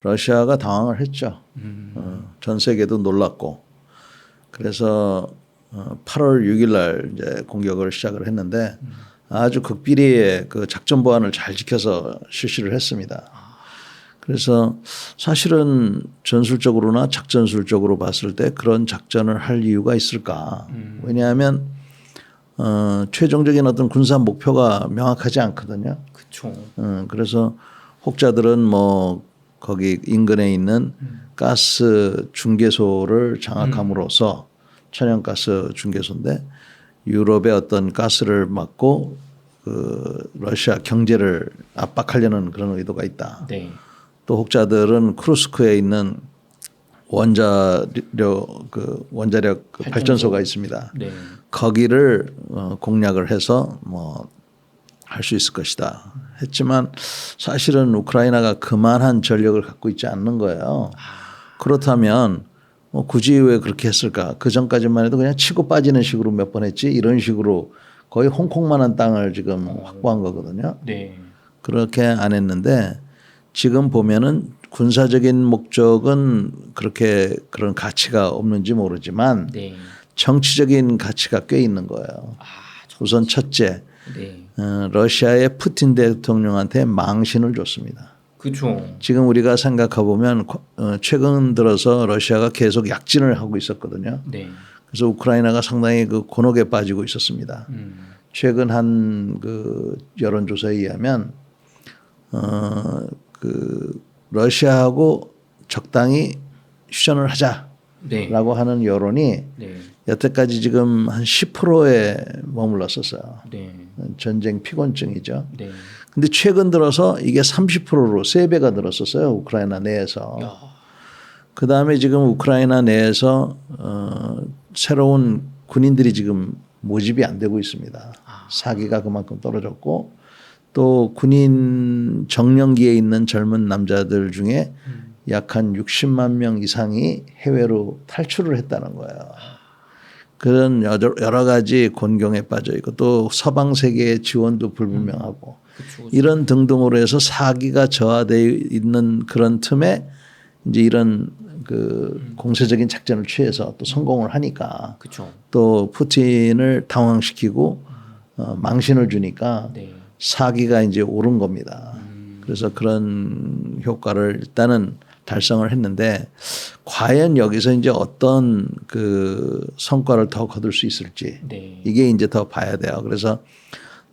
러시아가 당황을 했죠. 전 세계도 놀랐고. 그래서 8월 6일 날 이제 공격을 시작을 했는데 아주 극비리의 그 작전 보안을 잘 지켜서 실시를 했습니다. 그래서 사실은 전술적으로나 작전술적으로 봤을 때 그런 작전을 할 이유가 있을까? 왜냐하면 최종적인 어떤 군사 목표가 명확하지 않거든요. 그렇죠. 그래서 혹자들은 뭐 거기 인근에 있는 가스 중개소를 장악함으로써 천연가스 중개소인데 유럽의 어떤 가스를 막고 그 러시아 경제를 압박하려는 그런 의도가 있다. 네. 또 혹자들은 크루스크에 있는 원자력 발전소가 있습니다. 네. 거기를 공략을 해서 뭐 할 수 있을 것이다 했지만 사실은 우크라이나가 그만한 전력을 갖고 있지 않는 거예요. 그렇다면 뭐 굳이 왜 그렇게 했을까? 그 전까지만 해도 그냥 치고 빠지는 식으로 몇 번 했지 이런 식으로 거의 홍콩만한 땅을 지금 확보한 거거든요. 네. 그렇게 안 했는데 지금 보면은 군사적인 목적은 그렇게 그런 가치가 없는지 모르지만 네. 정치적인 가치가 꽤 있는 거예요. 우선 첫째, 네. 러시아의 푸틴 대통령한테 망신을 줬습니다. 그렇죠. 지금 우리가 생각해 보면 최근 들어서 러시아가 계속 약진을 하고 있었거든요. 네. 그래서 우크라이나가 상당히 그 곤혹에 빠지고 있었습니다. 최근 한 그 여론조사에 의하면 그 러시아하고 적당히 휴전을 하자라고 네. 하는 여론이 네. 여태까지 지금 한 10%에 머물렀었어요. 네. 전쟁 피곤증이죠. 네. 근데 최근 들어서 이게 30%로 3배가 늘었었어요. 우크라이나 내에서. 그 다음에 지금 우크라이나 내에서 새로운 군인들이 지금 모집이 안 되고 있습니다. 사기가 그만큼 떨어졌고 또 군인 정년기에 있는 젊은 남자들 중에 약 한 60만 명 이상이 해외로 탈출을 했다는 거예요. 그런 여러 가지 곤경에 빠져 있고 또 서방 세계의 지원도 불분명하고 그쵸. 이런 등등으로 해서 사기가 저하되어 있는 그런 틈에 이제 이런 그 공세적인 작전을 취해서 또 성공을 하니까 그쵸. 또 푸틴을 당황시키고 망신을 주니까 네. 사기가 이제 오른 겁니다. 그래서 그런 효과를 일단은 달성을 했는데 과연 여기서 이제 어떤 그 성과를 더 거둘 수 있을지 네. 이게 이제 더 봐야 돼요. 그래서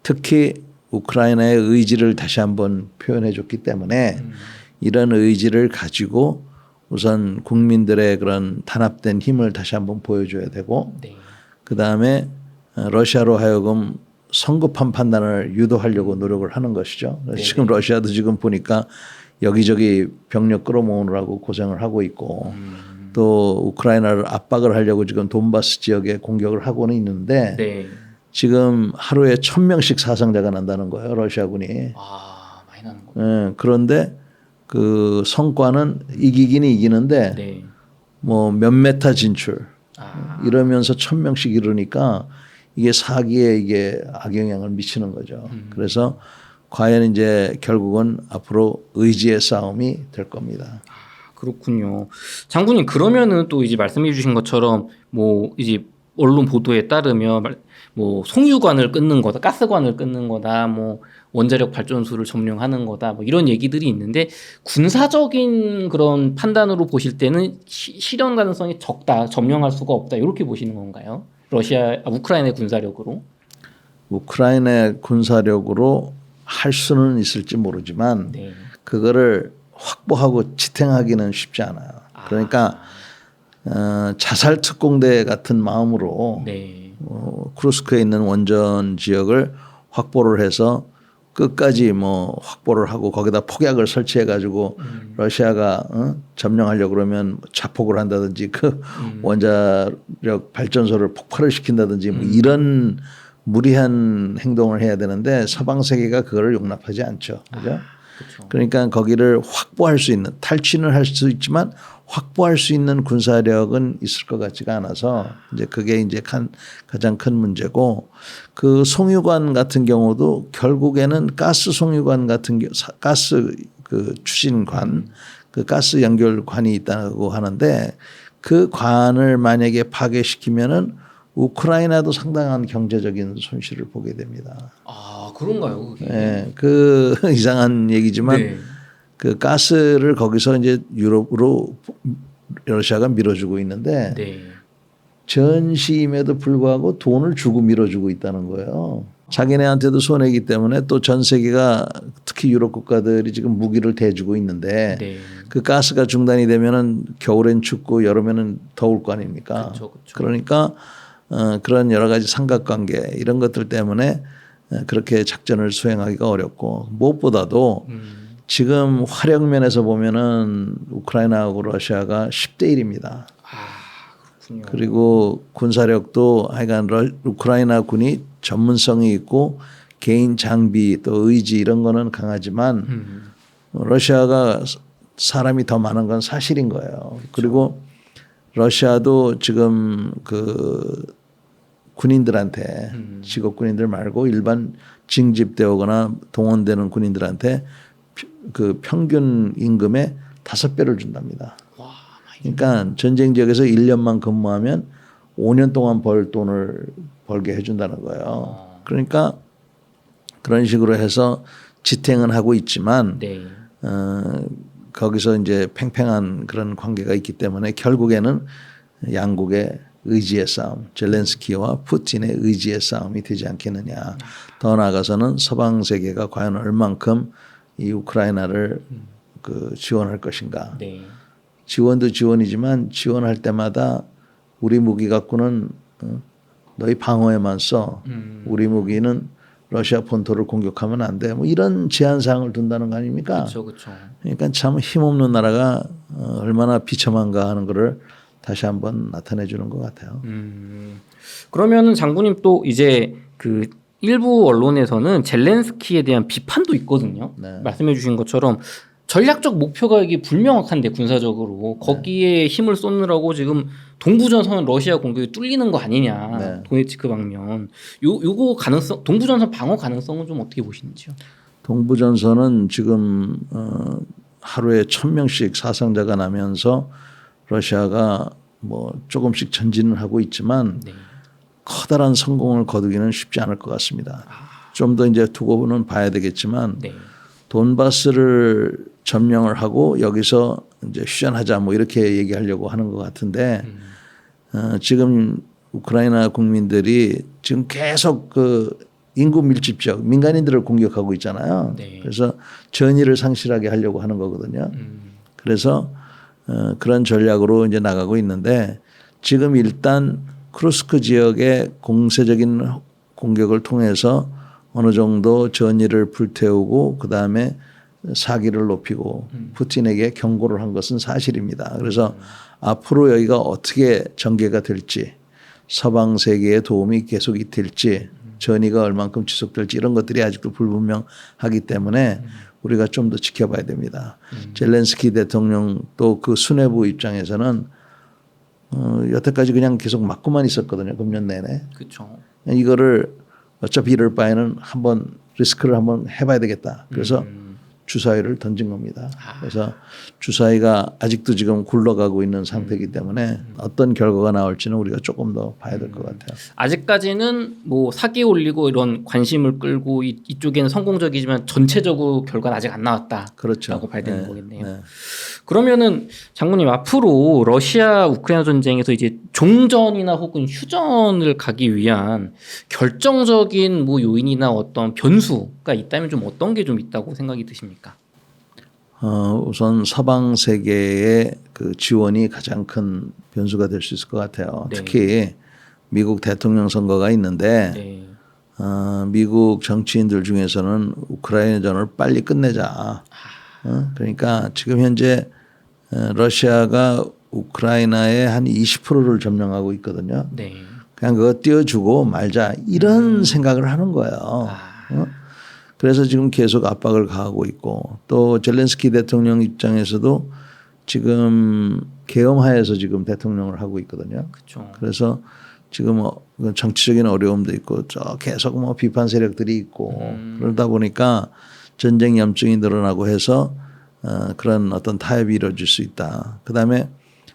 특히 우크라이나의 의지를 다시 한번 표현해 줬기 때문에 이런 의지를 가지고 우선 국민들의 그런 단합된 힘을 다시 한번 보여줘야 되고 네. 그다음에 러시아로 하여금 성급한 판단을 유도하려고 노력을 하는 것이죠. 네. 지금 러시아도 지금 보니까 여기저기 병력 끌어모으느라고 고생을 하고 있고 또 우크라이나를 압박을 하려고 지금 돈바스 지역에 공격을 하고는 있는데 네. 지금 하루에 1,000명씩 사상자가 난다는 거예요. 러시아군이. 많이 나는 거. 그런데 그 성과는 이기긴 이기는데 네. 뭐 몇 메타 진출 이러면서 1,000명씩 이러니까 이게 사기에 이게 악영향을 미치는 거죠. 그래서 과연 이제 결국은 앞으로 의지의 싸움이 될 겁니다. 그렇군요. 장군님 그러면은 또 이제 말씀해 주신 것처럼 뭐 이제 언론 보도에 따르면 뭐 송유관을 끊는 거다, 가스관을 끊는 거다, 뭐 원자력 발전소를 점령하는 거다, 뭐 이런 얘기들이 있는데 군사적인 그런 판단으로 보실 때는 실현 가능성이 적다, 점령할 수가 없다 이렇게 보시는 건가요? 우크라이나의 군사력으로? 우크라이나의 군사력으로 할 수는 있을지 모르지만 네. 그거를 확보하고 지탱하기는 쉽지 않아요. 그러니까 자살 특공대 같은 마음으로 네. 크루스크에 있는 원전 지역을 확보를 해서 끝까지 뭐 확보를 하고 거기다 폭약을 설치해 가지고 러시아가 점령하려고 그러면 자폭을 한다든지 그 원자력 발전소를 폭발을 시킨다든지 뭐 이런 무리한 행동을 해야 되는데 서방 세계가 그거를 용납하지 않죠. 그죠? 그렇죠. 그러니까 거기를 확보할 수 있는 탈취는 할 수 있지만 확보할 수 있는 군사력은 있을 것 같지가 않아서 이제 그게 이제 가장 큰 문제고 그 송유관 같은 경우도 결국에는 가스 송유관 같은 가스 그 추진관 그 가스 연결관이 있다고 하는데 그 관을 만약에 파괴시키면은 우크라이나도 상당한 경제적인 손실을 보게 됩니다. 아 그런가요? 그게? 네, 그 이상한 얘기지만 네. 그 가스를 거기서 이제 유럽으로 러시아가 밀어주고 있는데 네. 전시임에도 불구하고 돈을 주고 밀어주고 있다는 거예요. 자기네한테도 손해이기 때문에 또 전 세계가 특히 유럽 국가들이 지금 무기를 대주고 있는데 네. 그 가스가 중단이 되면은 겨울엔 춥고 여름에는 더울 거 아닙니까? 그렇죠. 그러니까 그런 여러 가지 삼각관계 이런 것들 때문에 그렇게 작전을 수행하기가 어렵고 무엇보다도 지금 화력면에서 보면은 우크라이나하고 러시아가 10대 1입니다. 그렇군요. 그리고 군사력도 하여간 우크라이나 군이 전문성이 있고 개인 장비 또 의지 이런 거는 강하지만 러시아가 사람이 더 많은 건 사실인 거예요. 그렇죠. 그리고 러시아도 지금 그 군인들한테 직업 군인들 말고 일반 징집되거나 동원되는 군인들한테 그 평균 임금의 5배를 준답니다. 와, 그러니까 전쟁 지역에서 1년만 근무하면 5년 동안 벌 돈을 벌게 해준다는 거예요. 그러니까 그런 식으로 해서 지탱은 하고 있지만 네. 거기서 이제 팽팽한 그런 관계가 있기 때문에 결국에는 양국의 의지의 싸움, 젤렌스키와 푸틴의 의지의 싸움이 되지 않겠느냐. 더 나아가서는 서방 세계가 과연 얼만큼 이 우크라이나를 그 지원할 것인가. 네. 지원도 지원이지만 지원할 때마다 우리 무기 갖고는 너희 방어에만 써. 우리 무기는 러시아 본토를 공격하면 안 돼. 뭐 이런 제한 사항을 둔다는 거 아닙니까? 그렇죠, 그렇죠. 그러니까 참 힘없는 나라가 얼마나 비참한가 하는 거를 다시 한번 나타내 주는 것 같아요. 그러면은 장군님 또 이제 그 일부 언론에서는 젤렌스키에 대한 비판도 있거든요. 네. 말씀해 주신 것처럼 전략적 목표가 이게 불명확한데 군사적으로 거기에 힘을 쏟느라고 지금 동부전선 러시아 공격이 뚫리는 거 아니냐. 네. 도네츠크 방면. 요거 가능성 동부전선 방어 가능성은 좀 어떻게 보시는지요? 동부전선은 지금 하루에 1,000명씩 사상자가 나면서 러시아가 뭐 조금씩 전진을 하고 있지만 네. 커다란 성공을 거두기는 쉽지 않을 것 같습니다. 좀 더 이제 두고는 봐야 되겠지만 네. 돈바스를 점령을 하고 여기서 이제 휴전하자 뭐 이렇게 얘기하려고 하는 것 같은데 지금 우크라이나 국민들이 지금 계속 그 인구 밀집 지역 민간인들을 공격하고 있잖아요. 네. 그래서 전의를 상실하게 하려고 하는 거거든요. 그래서 그런 전략으로 이제 나가고 있는데 지금 일단 크루스크 지역의 공세적인 공격을 통해서 어느 정도 전의를 불태우고 그다음에 사기를 높이고 푸틴에게 경고를 한 것은 사실입니다. 그래서 앞으로 여기가 어떻게 전개가 될지 서방 세계의 도움이 계속 될지 전의가 얼만큼 지속될지 이런 것들이 아직도 불분명하기 때문에 우리가 좀 더 지켜봐야 됩니다. 젤렌스키 대통령 또 그 수뇌부 입장에서는 여태까지 그냥 계속 맞고만 있었거든요. 금년 내내. 그렇죠. 이거를 어차피 이럴 바에는 한번 리스크를 한번 해봐야 되겠다. 그래서 주사위를 던진 겁니다. 그래서 주사위가 아직도 지금 굴러가고 있는 상태이기 때문에 어떤 결과가 나올지는 우리가 조금 더 봐야 될 것 같아요. 아직까지는 뭐 사기 올리고 이런 관심을 끌고 이쪽에는 성공적이지만 전체적으로 결과는 아직 안 나왔다라고 그렇죠. 봐야 되는 네. 거겠네요. 네. 그러면은 장군님 앞으로 러시아 우크라이나 전쟁에서 이제 종전이나 혹은 휴전을 가기 위한 결정적인 뭐 요인이나 어떤 변수가 있다면 좀 어떤 게 좀 있다고 생각이 드십니까? 우선 서방 세계의 그 지원이 가장 큰 변수가 될 수 있을 것 같아요. 네. 특히 미국 대통령 선거가 있는데 네. 미국 정치인들 중에서는 우크라이나전을 빨리 끝내자. 그러니까 지금 현재 러시아가 우크라이나의 한 20%를 점령하고 있거든요. 네. 그냥 그거 띄워주고 말자 이런 생각을 하는 거예요. 그래서 지금 계속 압박을 가하고 있고 또 젤렌스키 대통령 입장에서도 지금 계엄하에서 지금 대통령을 하고 있거든요. 그렇죠. 그래서 지금 정치적인 어려움도 있고 저 계속 뭐 비판 세력들이 있고 그러다 보니까 전쟁 염증이 늘어나고 해서 그런 어떤 타협이 이루어질 수 있다. 그다음에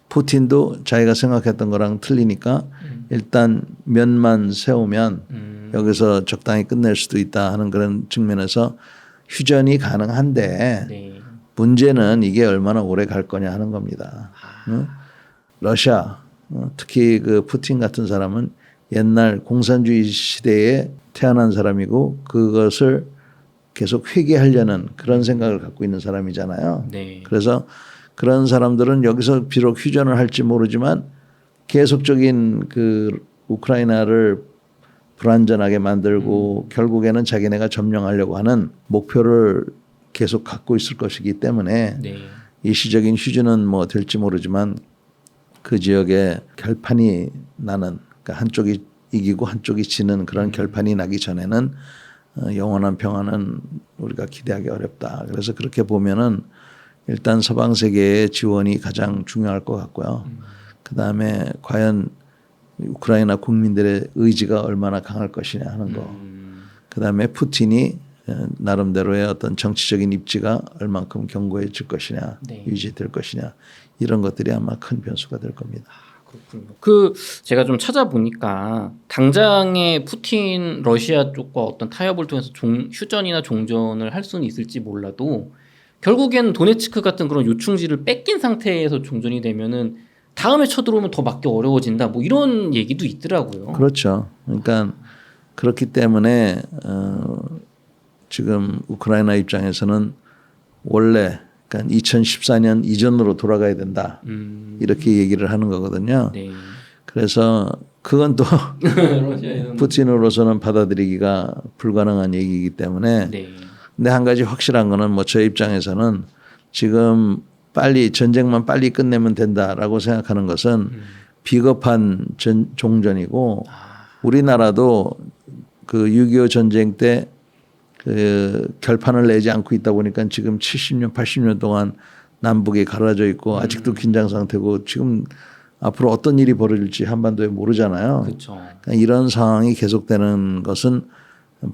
푸틴도 자기가 생각했던 거랑 틀리니까 일단 면만 세우면 여기서 적당히 끝낼 수도 있다 하는 그런 측면에서 휴전이 가능한데 네. 문제는 이게 얼마나 오래 갈 거냐 하는 겁니다. 응? 러시아 특히 그 푸틴 같은 사람은 옛날 공산주의 시대에 태어난 사람이고 그것을 계속 회귀하려는 그런 생각을 갖고 있는 사람이잖아요. 네. 그래서 그런 사람들은 여기서 비록 휴전을 할지 모르지만 계속적인 그 우크라이나를 불안전하게 만들고 결국에는 자기네가 점령하려고 하는 목표를 계속 갖고 있을 것이기 때문에 네. 일시적인 휴전은 뭐 될지 모르지만 그 지역에 결판이 나는 그러니까 한쪽이 이기고 한쪽이 지는 그런 결판이 나기 전에는 영원한 평화는 우리가 기대하기 어렵다. 그래서 그렇게 보면은 일단 서방 세계의 지원이 가장 중요할 것 같고요. 그다음에 과연 우크라이나 국민들의 의지가 얼마나 강할 것이냐 하는 거. 그다음에 푸틴이 나름대로의 어떤 정치적인 입지가 얼만큼 견고해질 것이냐, 네. 유지될 것이냐 이런 것들이 아마 큰 변수가 될 겁니다. 그렇군요. 그 제가 좀 찾아보니까 당장의 푸틴 러시아 쪽과 어떤 타협을 통해서 휴전이나 종전을 할 수는 있을지 몰라도 결국엔 도네츠크 같은 그런 요충지를 뺏긴 상태에서 종전이 되면은 다음에 쳐들어오면 더 막기 어려워진다. 뭐 이런 얘기도 있더라고요. 그렇죠. 그러니까 그렇기 때문에 지금 우크라이나 입장에서는 원래 그러니까 2014년 이전으로 돌아가야 된다. 이렇게 얘기를 하는 거거든요. 네. 그래서 그건 또 러시아에서는 푸틴으로서는 받아들이기가 불가능한 얘기이기 때문에 네. 근데 한 가지 확실한 거는 뭐 저 입장에서는 지금 빨리 전쟁만 빨리 끝내면 된다라고 생각하는 것은 비겁한 종전이고 우리나라도 그 6.25 전쟁 때 그 결판을 내지 않고 있다 보니까 지금 70년, 80년 동안 남북이 갈라져 있고 아직도 긴장 상태고 지금 앞으로 어떤 일이 벌어질지 한반도에 모르잖아요. 그렇죠. 그러니까 이런 상황이 계속되는 것은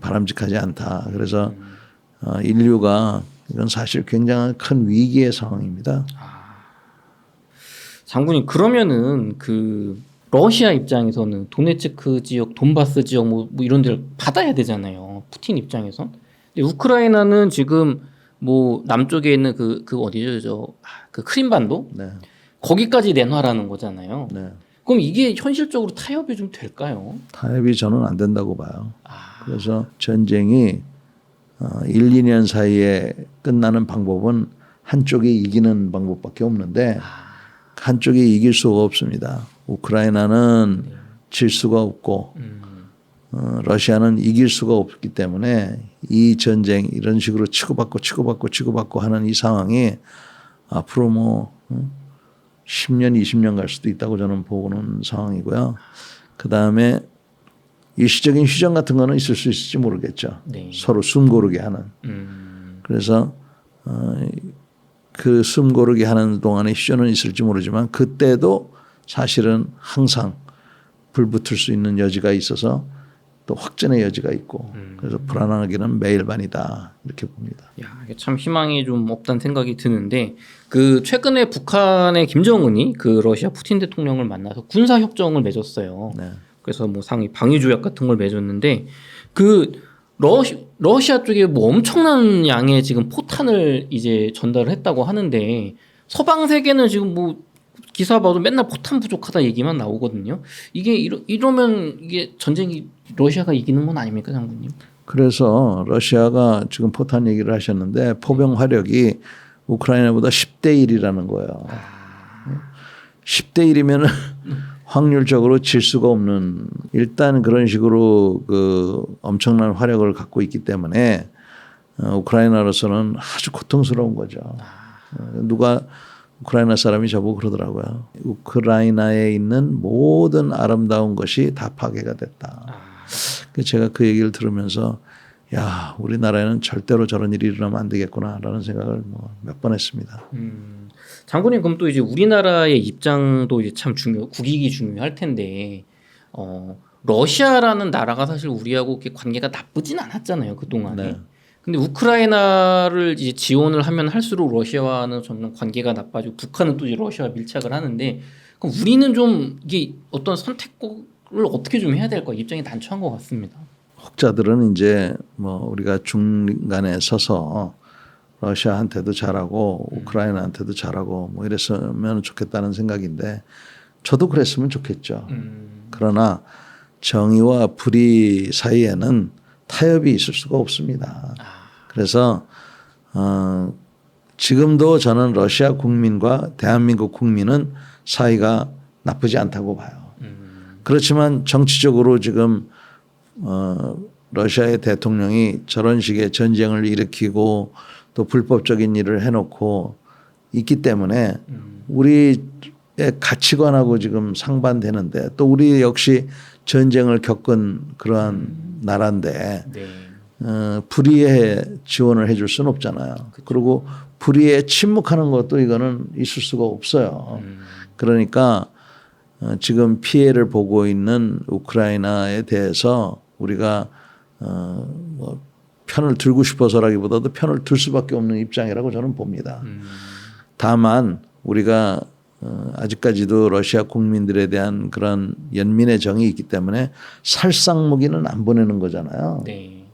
바람직하지 않다. 그래서 인류가 이건 사실 굉장히 큰 위기의 상황입니다. 장군님 그러면은 그 러시아 입장에서는 도네츠크 지역, 돈바스 지역 뭐 이런 데를 받아야 되잖아요. 푸틴 입장에선. 근데 우크라이나는 지금 뭐 남쪽에 있는 그 어디죠? 그 크림반도? 네. 거기까지 내놔라는 거잖아요. 네. 그럼 이게 현실적으로 타협이 좀 될까요? 타협이 저는 안 된다고 봐요. 그래서 전쟁이 1, 2년 사이에 끝나는 방법은 한쪽이 이기는 방법밖에 없는데 한쪽이 이길 수가 없습니다. 우크라이나는 질 수가 없고 러시아는 이길 수가 없기 때문에 이 전쟁 이런 식으로 치고받고 하는 이 상황이 앞으로 뭐 10년, 20년 갈 수도 있다고 저는 보는 상황이고요. 그다음에 일시적인 휴전 같은 거는 있을 수 있을지 모르겠죠. 네. 서로 숨 고르게 하는. 그래서 그 숨 고르게 하는 동안에 휴전은 있을지 모르지만 그때도 사실은 항상 불붙을 수 있는 여지가 있어서 또 확전의 여지가 있고 그래서 불안하기는 매일 반이다 이렇게 봅니다. 야, 이게 참 희망이 좀 없다는 생각이 드는데 그 최근에 북한의 김정은이 그 러시아 푸틴 대통령을 만나서 군사 협정을 맺었어요. 네. 그래서 뭐 상위 방위 조약 같은 걸 맺었는데 그 러시아 쪽에 뭐 엄청난 양의 지금 포탄을 이제 전달을 했다고 하는데 서방 세계는 지금 뭐 기사 봐도 맨날 포탄 부족하다 얘기만 나오거든요. 이게 이러면 이게 전쟁이 러시아가 이기는 건 아닙니까, 장군님? 그래서 러시아가 지금 포탄 얘기를 하셨는데 포병 화력이 우크라이나보다 10대 1이라는 거예요. 10대 1이면 확률적으로 질 수가 없는 일단 그런 식으로 그 엄청난 화력을 갖고 있기 때문에 우크라이나로서는 아주 고통스러운 거죠. 누가 우크라이나 사람이 저보고 그러더라고요. 우크라이나에 있는 모든 아름다운 것이 다 파괴가 됐다. 제가 그 얘기를 들으면서 야 우리나라에는 절대로 저런 일이 일어나면 안 되겠구나라는 생각을 몇 번 했습니다. 장군님 그럼 또 이제 우리나라의 입장도 이제 참 국익이 중요할 텐데 러시아라는 나라가 사실 우리하고 이렇게 관계가 나쁘진 않았잖아요 그 동안에. 네. 근데 우크라이나를 이제 지원을 하면 할수록 러시아와는 점점 관계가 나빠지고 북한은 또 이제 러시아와 밀착을 하는데 그럼 우리는 좀 이게 어떤 선택을 어떻게 좀 해야 될까 입장이 난처한 것 같습니다. 혹자들은 이제 뭐 우리가 중간에 서서 러시아한테도 잘하고 우크라이나한테도 잘하고 뭐 이랬으면 좋겠다는 생각인데 저도 그랬으면 좋겠죠. 그러나 정의와 불의 사이에는 타협이 있을 수가 없습니다. 그래서 지금도 저는 러시아 국민과 대한민국 국민은 사이가 나쁘지 않다고 봐요. 그렇지만 정치적으로 지금 러시아의 대통령이 저런 식의 전쟁을 일으키고 또 불법적인 일을 해놓고 있기 때문에 우리의 가치관하고 지금 상반되는데 또 우리 역시 전쟁을 겪은 그러한 나라인데 네. 불의에 지원을 해줄 수는 없잖아요. 그리고 불의에 침묵하는 것도 이거는 있을 수가 없어요. 그러니까 지금 피해를 보고 있는 우크라이나에 대해서 우리가 뭐 편을 들고 싶어서라기보다도 편을 들 수밖에 없는 입장이라고 저는 봅니다. 다만 우리가 아직까지도 러시아 국민들에 대한 그런 연민의 정이 있기 때문에 살상 무기는 안 보내는 거잖아요. 네.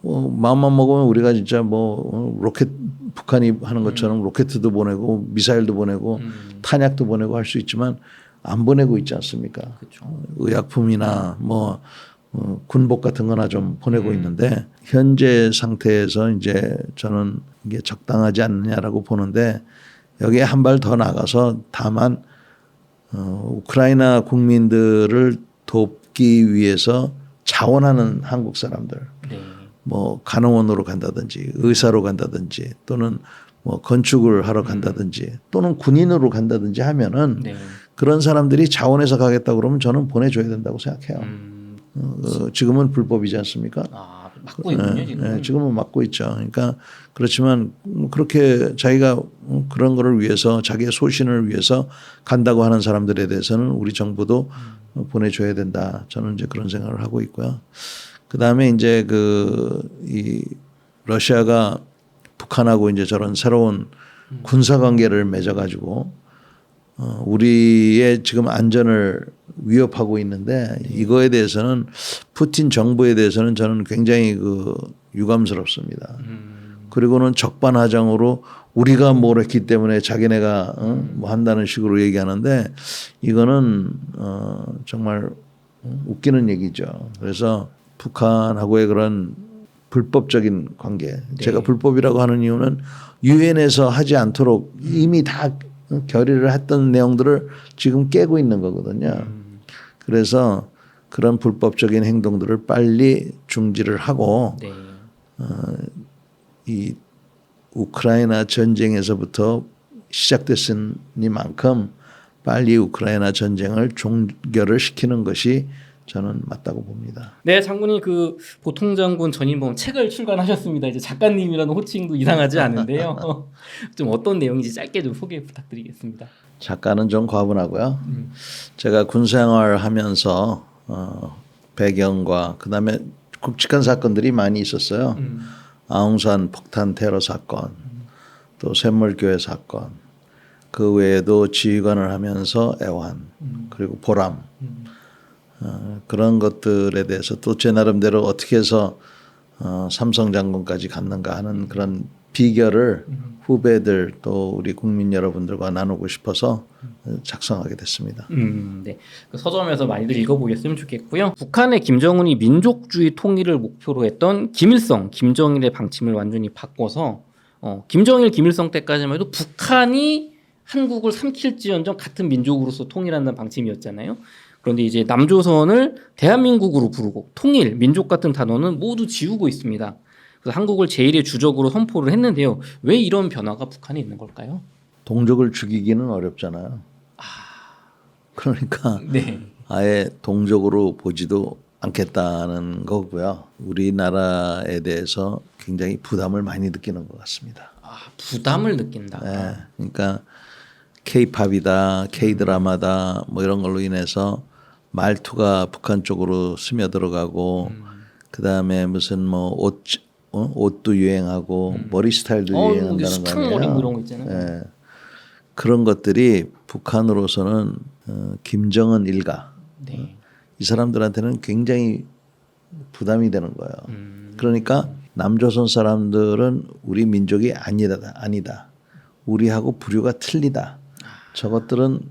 마음만 먹으면 우리가 진짜 뭐 로켓 북한이 하는 것처럼 로켓도 보내고 미사일도 보내고 탄약도 보내고 할 수 있지만 안 보내고 있지 않습니까? 그렇죠. 의약품이나 뭐 군복 같은 거나 좀 보내고 있는데 현재 상태에서 이제 저는 이게 적당하지 않느냐라고 보는데 여기에 한 발 더 나가서 다만 우크라이나 국민들을 돕기 위해서 자원하는 한국 사람들 네. 뭐 간호원으로 간다든지 의사로 간다든지 또는 뭐 건축을 하러 간다든지 또는 군인으로 간다든지 하면은 네. 그런 사람들이 자원해서 가겠다 그러면 저는 보내줘야 된다고 생각해요. 지금은 불법이지 않습니까? 아, 막고 있군요, 지금. 네, 지금은 막고 있죠. 그러니까 그렇지만 그렇게 자기가 그런 거를 위해서 자기의 소신을 위해서 간다고 하는 사람들에 대해서는 우리 정부도 보내줘야 된다. 저는 이제 그런 생각을 하고 있고요. 그 다음에 이제 이 러시아가 북한하고 이제 저런 새로운 군사 관계를 맺어가지고 우리의 지금 안전을 위협하고 있는데 이거에 대해서는 푸틴 정부에 대해서는 저는 굉장히 유감스럽습니다. 그리고는 적반하장으로 우리가 뭘 했기 때문에 자기네가 뭐 한다는 식으로 얘기하는데 이거는 정말 웃기는 얘기죠. 그래서 북한하고의 그런 불법적인 관계. 네. 제가 불법이라고 하는 이유는 유엔에서 하지 않도록 이미 다 결의를 했던 내용들을 지금 깨고 있는 거거든요. 그래서 그런 불법적인 행동들을 빨리 중지를 하고 네. 이 우크라이나 전쟁에서부터 시작됐으니만큼 빨리 우크라이나 전쟁을 종결을 시키는 것이 저는 맞다고 봅니다. 네, 장군님 보통 장군 전임범 책을 출간하셨습니다. 이제 작가님이라는 호칭도 이상하지 않은데요. 좀 어떤 내용인지 짧게 좀 소개 부탁드리겠습니다. 작가는 좀 과분하고요. 제가 군생활하면서 배경과 그다음에 굵직한 사건들이 많이 있었어요. 아웅산 폭탄 테러 사건, 또 샘물교회 사건, 그 외에도 지휘관을 하면서 애환, 그리고 보람. 그런 것들에 대해서 또 제 나름대로 어떻게 해서 삼성 장군까지 갔는가 하는 그런 비결을 후배들 또 우리 국민 여러분들과 나누고 싶어서 작성하게 됐습니다. 네. 서점에서 많이들 읽어보셨으면 좋겠고요. 북한의 김정은이 민족주의 통일을 목표로 했던 김일성, 김정일의 방침을 완전히 바꿔서 김정일, 김일성 때까지만 해도 북한이 한국을 삼킬지언정 같은 민족으로서 통일한다는 방침이었잖아요. 그런데 이제 남조선을 대한민국으로 부르고 통일, 민족 같은 단어는 모두 지우고 있습니다. 그래서 한국을 제1의 주적으로 선포를 했는데요. 왜 이런 변화가 북한에 있는 걸까요? 동족을 죽이기는 어렵잖아요. 그러니까 네. 아예 동족으로 보지도 않겠다는 거고요. 우리나라에 대해서 굉장히 부담을 많이 느끼는 것 같습니다. 아, 부담을 느낀다. 네. 그러니까 K-팝이다, K-드라마다 뭐 이런 걸로 인해서 말투가 북한 쪽으로 스며들어가고 그다음에 무슨 뭐 옷도 유행하고 머리 스타일도 유행한다는 거 스탕머리 아니에요. 뭐 이런 거 있잖아요. 예. 그런 것들이 북한으로서는 김정은 일가 네. 이 사람들한테는 굉장히 부담이 되는 거예요. 그러니까 남조선 사람들은 우리 민족이 아니다. 우리하고 부류가 틀리다. 저것들은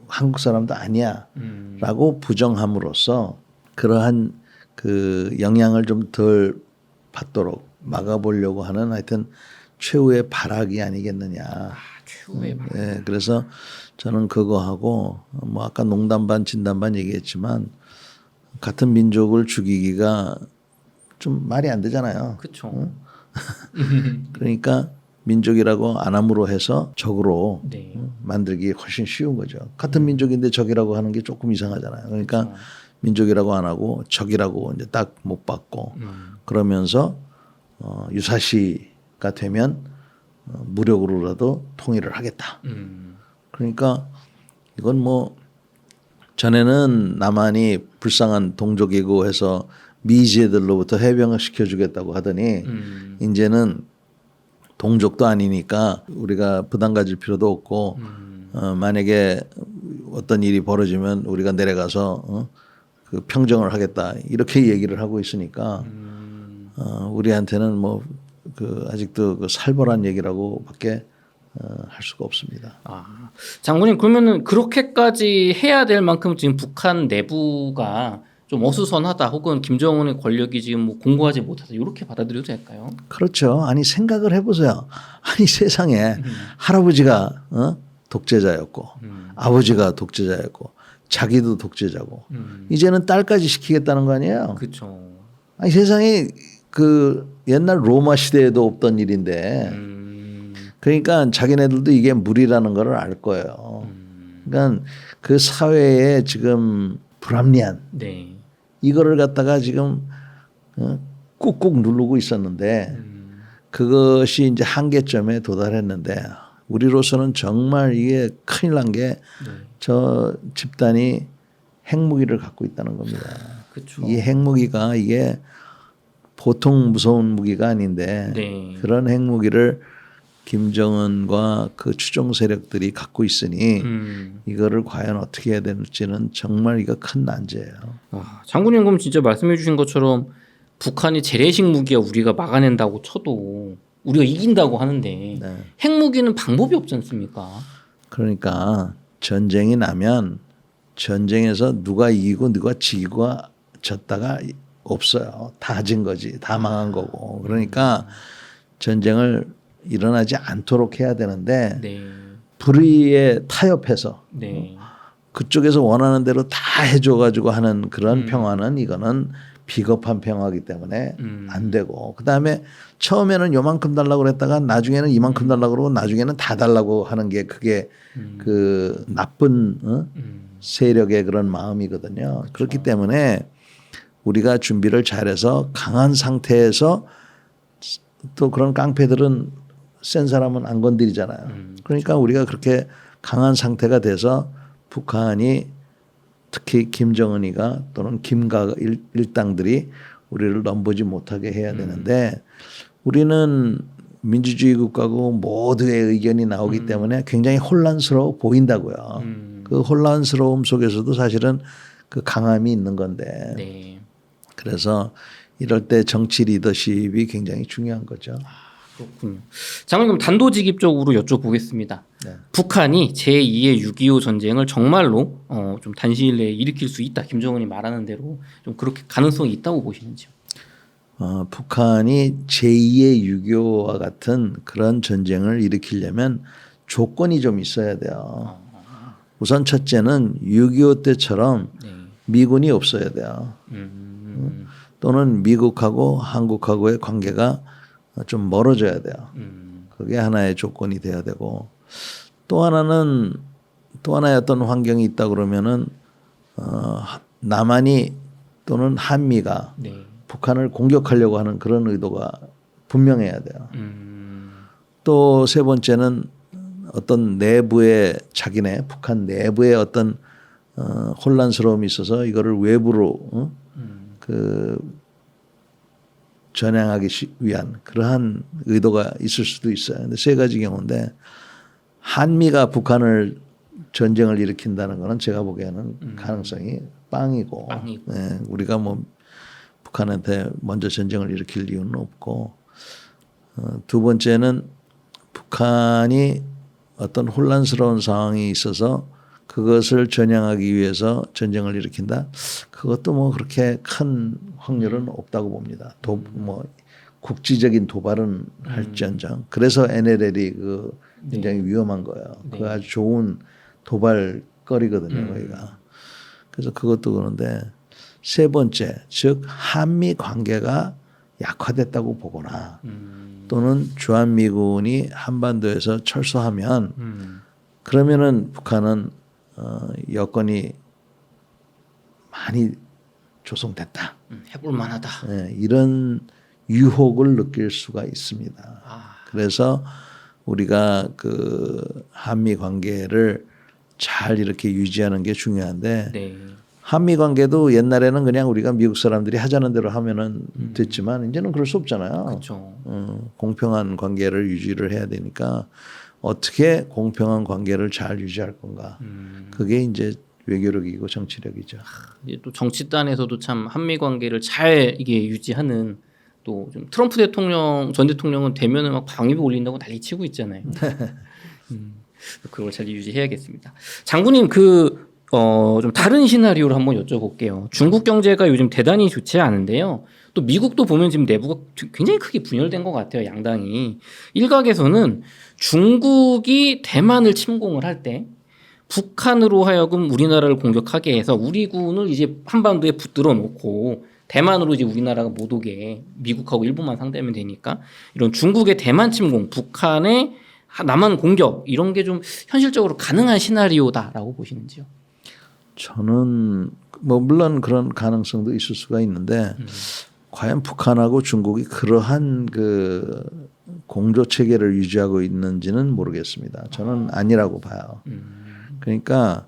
한국 사람도 아니야라고 부정함으로써 그러한 그 영향을 좀 덜 받도록 막아보려고 하는 하여튼 최후의 발악이 아니겠느냐. 최후의 발. 네, 그래서 저는 그거하고 뭐 아까 농담 반 진담 반 얘기했지만 같은 민족을 죽이기가 좀 말이 안 되잖아요. 그렇죠. 그러니까 민족이라고 안 함으로 해서 적으로 네. 만들기 훨씬 쉬운 거죠. 같은 민족인데 적이라고 하는 게 조금 이상하잖아요. 그러니까 그렇죠. 민족이라고 안 하고 적이라고 이제 딱 못 받고 그러면서 유사시가 되면 무력으로라도 통일을 하겠다. 그러니까 이건 뭐 전에는 남한이 불쌍한 동족이고 해서 미지애들로부터 해병을 시켜주겠다고 하더니 이제는 동족도 아니니까 우리가 부담 가질 필요도 없고 만약에 어떤 일이 벌어지면 우리가 내려가서 그 평정을 하겠다 이렇게 얘기를 하고 있으니까 우리한테는 뭐 그 아직도 그 살벌한 얘기라고밖에 할 수가 없습니다. 아, 장군님 그러면은 그렇게까지 해야 될 만큼 지금 북한 내부가 좀 어수선하다 혹은 김정은의 권력이 지금 뭐 공고하지 못하다 이렇게 받아들여도 될까요? 그렇죠. 아니 생각을 해보세요. 아니 세상에 할아버지가 독재자였고 아버지가 독재자였고 자기도 독재자고 이제는 딸까지 시키겠다는 거 아니에요. 그렇죠. 아니 세상에 그 옛날 로마 시대에도 없던 일인데 그러니까 자기네들도 이게 무리라는 걸 알 거예요. 그러니까 그 사회에 지금 불합리한 네. 이거를 갖다가 지금 꾹꾹 누르고 있었는데 그것이 이제 한계점에 도달했는데 우리로서는 정말 이게 큰일 난 게 저 집단이 핵무기를 갖고 있다는 겁니다. 그렇죠. 이 핵무기가 이게 보통 무서운 무기가 아닌데 네. 그런 핵무기를 김정은과 그 추종 세력들이 갖고 있으니 이거를 과연 어떻게 해야 될지는 정말 이거 큰 난제예요. 장군님 그럼 진짜 말씀해주신 것처럼 북한이 재래식 무기야 우리가 막아낸다고 쳐도 우리가 이긴다고 하는데 네. 핵무기는 방법이 없지 않습니까? 그러니까 전쟁이 나면 전쟁에서 누가 이기고 누가 지고 졌다가 없어요. 다 진 거지. 다 망한 거고. 그러니까 전쟁을 일어나지 않도록 해야 되는데 네. 불의에 타협해서 네. 그쪽에서 원하는 대로 다 해줘가지고 하는 그런 평화는 이거는 비겁한 평화이기 때문에 안 되고 그다음에 처음에는 요만큼 달라고 그랬다가 나중에는 이만큼 달라고 그러고 나중에는 다 달라고 하는 게 그게 그 나쁜 세력의 그런 마음이거든요. 그렇죠. 그렇기 때문에 우리가 준비를 잘해서 강한 상태에서 또 그런 깡패들은 센 사람은 안 건드리잖아요. 그러니까 우리가 그렇게 강한 상태가 돼서 북한이 특히 김정은이가 또는 김가 일당들이 우리를 넘보지 못하게 해야 되는데 우리는 민주주의 국가고 모두의 의견이 나오기 때문에 굉장히 혼란스러워 보인다고요. 그 혼란스러움 속에서도 사실은 그 강함이 있는 건데 네. 그래서 이럴 때 정치 리더십이 굉장히 중요한 거죠. 그렇군요. 장관님 그럼 단도직입적으로 여쭤보겠습니다. 네. 북한이 제2의 6.25 전쟁을 정말로 좀 단시일 내에 일으킬 수 있다. 김정은이 말하는 대로 좀 그렇게 가능성이 있다고 보시는지요? 북한이 제2의 6.25와 같은 그런 전쟁을 일으키려면 조건이 좀 있어야 돼요. 우선 첫째는 6.25 때처럼 네. 미군이 없어야 돼요. 또는 미국하고 한국하고의 관계가 좀 멀어져야 돼요. 그게 하나의 조건이 돼야 되고 또 하나는 또 하나의 어떤 환경이 있다 그러면은 남한이 또는 한미가 네. 북한을 공격하려고 하는 그런 의도가 분명해야 돼요. 또 세 번째는 어떤 내부의 자기네 북한 내부의 어떤 혼란스러움이 있어서 이거를 외부로 그 전향하기 위한 그러한 의도가 있을 수도 있어요. 근데 세 가지 경우인데 한미가 북한을 전쟁을 일으킨다는 거는 제가 보기에는 가능성이 빵이고, 네, 우리가 뭐 북한한테 먼저 전쟁을 일으킬 이유는 없고, 두 번째는 북한이 어떤 혼란스러운 상황이 있어서 그것을 전향하기 위해서 전쟁을 일으킨다. 그것도 뭐 그렇게 큰 확률은 없다고 봅니다. 뭐 국지적인 도발은 할지언정. 그래서 NLL이 그 굉장히 위험한 거예요. 그 아주 좋은 도발거리거든요, 거기가. 그래서 그것도 그런데 세 번째, 즉 한미 관계가 약화됐다고 보거나 또는 주한미군이 한반도에서 철수하면 그러면은 북한은 여건이 많이 조성됐다. 해볼 만하다. 네, 이런 유혹을 느낄 수가 있습니다. 그래서 우리가 그 한미 관계를 잘 이렇게 유지하는 게 중요한데 네. 한미 관계도 옛날에는 그냥 우리가 미국 사람들이 하자는 대로 하면은 됐지만 이제는 그럴 수 없잖아요. 그렇죠. 공평한 관계를 유지를 해야 되니까 어떻게 공평한 관계를 잘 유지할 건가. 그게 이제 외교력이고 정치력이죠. 이제 또 정치단에서도 참 한미 관계를 잘 이게 유지하는 또 좀 트럼프 대통령 전 대통령은 되면은 막 방위비 올린다고 난리치고 있잖아요. 그걸 잘 유지해야겠습니다. 장군님 좀 다른 시나리오를 한번 여쭤볼게요. 중국 경제가 요즘 대단히 좋지 않은데요. 또 미국도 보면 지금 내부가 굉장히 크게 분열된 것 같아요. 양당이. 일각에서는 중국이 대만을 침공을 할 때 북한으로 하여금 우리나라를 공격하게 해서 우리 군을 이제 한반도에 붙들어 놓고 대만으로 이제 우리나라가 못 오게 미국하고 일본만 상대하면 되니까 이런 중국의 대만 침공, 북한의 남한 공격 이런 게 좀 현실적으로 가능한 시나리오다라고 보시는지요? 저는 뭐 물론 그런 가능성도 있을 수가 있는데 과연 북한하고 중국이 그러한 그 공조 체계를 유지하고 있는지는 모르겠습니다. 저는 아니라고 봐요. 그러니까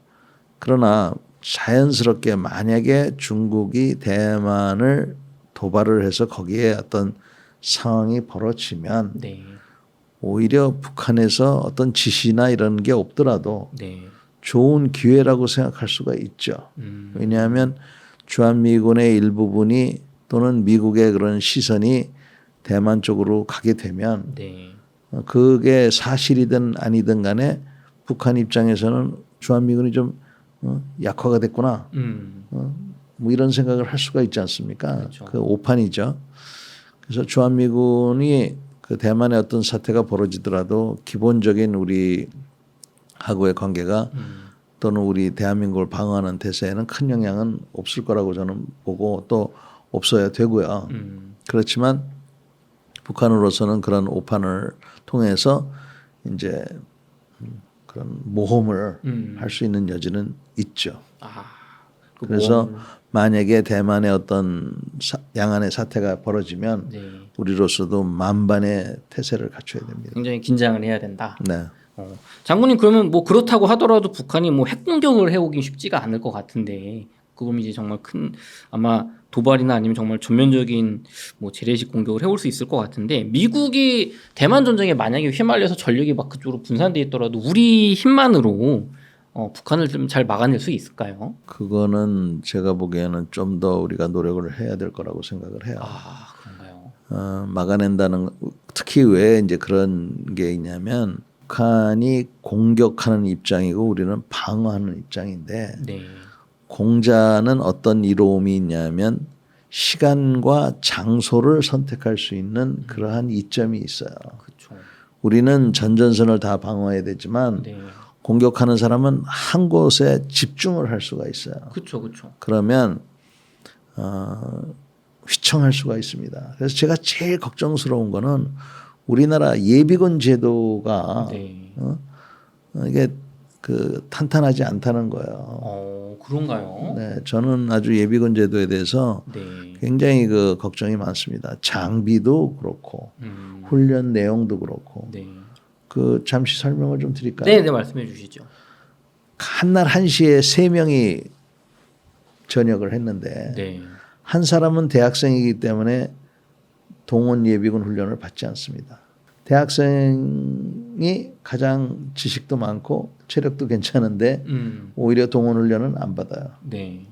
그러나 자연스럽게 만약에 중국이 대만을 도발을 해서 거기에 어떤 상황이 벌어지면 네. 오히려 북한에서 어떤 지시나 이런 게 없더라도 네. 좋은 기회라고 생각할 수가 있죠. 왜냐하면 주한미군의 일부분이 또는 미국의 그런 시선이 대만 쪽으로 가게 되면 네. 그게 사실이든 아니든 간에 북한 입장에서는 주한미군이 좀 약화가 됐구나. 뭐 이런 생각을 할 수가 있지 않습니까? 그렇죠. 그 오판이죠. 그래서 주한미군이 그 대만의 어떤 사태가 벌어지더라도 기본적인 우리 하고의 관계가 또는 우리 대한민국을 방어하는 대세에는 큰 영향은 없을 거라고 저는 보고 또 없어야 되고요. 그렇지만 북한으로서는 그런 오판을 통해서 이제 그런 모험을 할 수 있는 여지는 있죠. 그래서 만약에 대만의 어떤 양안의 사태가 벌어지면 네. 우리로서도 만반의 태세를 갖춰야 됩니다. 굉장히 긴장을 해야 된다. 네. 장군님 그러면 뭐 그렇다고 하더라도 북한이 뭐 핵 공격을 해오긴 쉽지가 않을 것 같은데 그럼 이제 정말 큰 아마 도발이나 아니면 정말 전면적인 뭐 재래식 공격을 해올 수 있을 것 같은데 미국이 대만 전쟁에 만약에 휘말려서 전력이 막 그쪽으로 분산돼 있더라도 우리 힘만으로 북한을 좀 잘 막아낼 수 있을까요? 그거는 제가 보기에는 좀 더 우리가 노력을 해야 될 거라고 생각을 해요. 아 그런가요? 막아낸다는 특히 왜 이제 그런 게 있냐면 북한이 공격하는 입장이고 우리는 방어하는 입장인데 네. 공자는 어떤 이로움이 있냐면 시간과 장소를 선택할 수 있는 그러한 이점이 있어요. 그렇죠. 우리는 전전선을 다 방어해야 되지만 네. 공격하는 사람은 한 곳에 집중을 할 수가 있어요. 그렇죠, 그렇죠. 그러면 휘청할 수가 있습니다. 그래서 제가 제일 걱정스러운 거는 우리나라 예비군 제도가 네. 이게 그 탄탄하지 않다는 거예요. 그런가요? 네, 저는 아주 예비군 제도에 대해서 네. 굉장히 그 걱정이 많습니다. 장비도 그렇고 훈련 내용도 그렇고. 네. 그 잠시 설명을 좀 드릴까요? 네, 말씀해 주시죠. 한날 1시에 3명이 전역을 했는데 네. 한 사람은 대학생이기 때문에 동원 예비군 훈련을 받지 않습니다. 대학생이 가장 지식도 많고 체력도 괜찮은데 오히려 동원 훈련은 안 받아요. 네.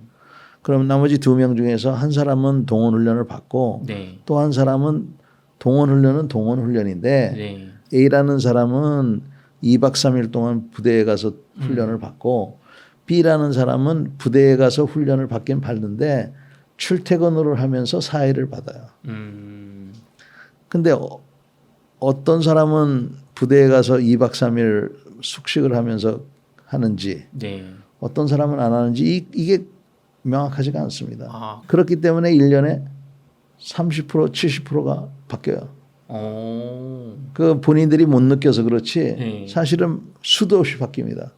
그럼 나머지 2명 중에서 한 사람은 동원 훈련을 받고 네. 또 한 사람은 동원 훈련은 동원 훈련인데 네. A라는 사람은 2박 3일 동안 부대에 가서 훈련을 받고 B라는 사람은 부대에 가서 훈련을 받긴 받는데 출퇴근을 하면서 4일을 받아요. 근데 어떤 사람은 부대에 가서 2박 3일 숙식을 하면서 하는지 네. 어떤 사람은 안 하는지 이게 명확하지가 않습니다. 아. 그렇기 때문에 1년에 30% 70%가 바뀌어요. 그 본인들이 못 느껴서 그렇지 네. 사실은 수도 없이 바뀝니다.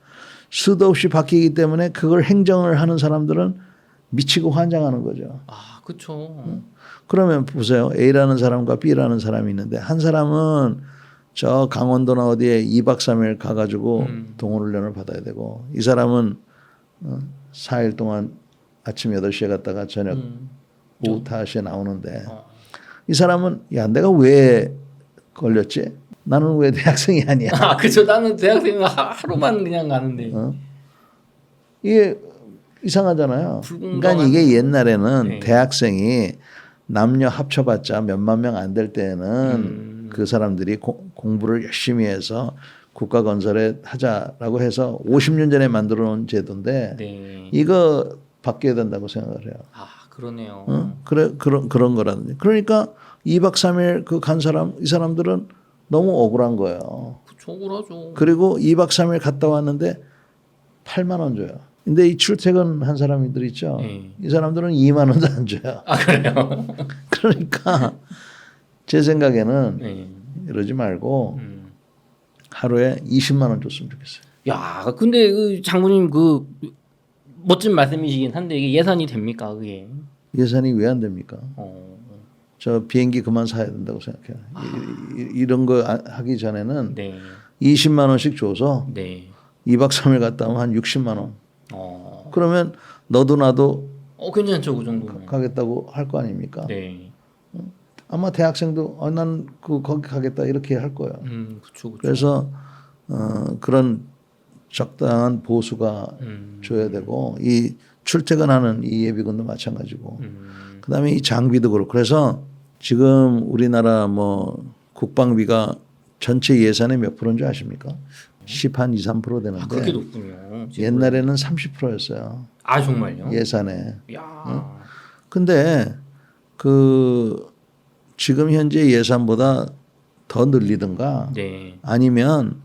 수도 없이 바뀌기 때문에 그걸 행정을 하는 사람들은 미치고 환장하는 거죠. 아, 그렇죠. 그러면 보세요. A라는 사람과 B라는 사람이 있는데 한 사람은 저 강원도나 어디에 2박 3일 가가지고 동호훈련을 받아야 되고 이 사람은 4일 동안 아침 8시에 갔다가 저녁 오후 5시에 나오는데 이 사람은 야 내가 왜 걸렸지? 나는 왜 대학생이 아니야? 아, 그죠. 나는 대학생은 하루만 그냥 가는데. 이게 이상하잖아요. 그러니까 불공정한- 이게 옛날에는 네. 대학생이 남녀 합쳐봤자 몇만 명 안 될 때는 그 사람들이 공부를 열심히 해서 국가 건설에 하자라고 해서 50년 전에 만들어 놓은 제도인데 네. 이거 바뀌어야 된다고 생각을 해요. 아, 그러네요. 그런 거라든지. 그러니까 2박 3일 그 간 사람 이 사람들은 너무 억울한 거예요. 그쵸, 억울하죠. 그리고 2박 3일 갔다 왔는데 8만 원 줘요. 근데 이 출퇴근 한 사람들 있죠. 네. 이 사람들은 2만 원도 안 줘요. 아, 그래요? 그러니까 제 생각에는 네. 이러지 말고 하루에 20만 원 줬으면 좋겠어요. 야, 근데 그 장군님 그 멋진 말씀이시긴 한데 이게 예산이 됩니까, 그게? 예산이 왜 안 됩니까? 저 비행기 그만 사야 된다고 생각해요. 이런 거 하기 전에는 네. 20만 원씩 줘서 네. 2박 3일 갔다 오면 한 60만 원. 어. 그러면 너도 나도 괜찮죠, 그 정도면. 가겠다고 할 거 아닙니까? 네. 아마 대학생도 난 거기 가겠다 이렇게 할 거예요. 그쵸, 그쵸. 그래서 그런 적당한 보수가 줘야 되고 이 출퇴근하는 이 예비군도 마찬가지고 그다음에 이 장비도 그렇고 그래서 지금 우리나라 뭐 국방비가 전체 예산의 몇 프로인 줄 아십니까? 10한 2, 3% 되는데 아, 그렇게 높군요. 옛날에는 30%였어요. 아, 정말요? 예산에. 야. 근데 그 지금 현재 예산보다 더 늘리든가 네. 아니면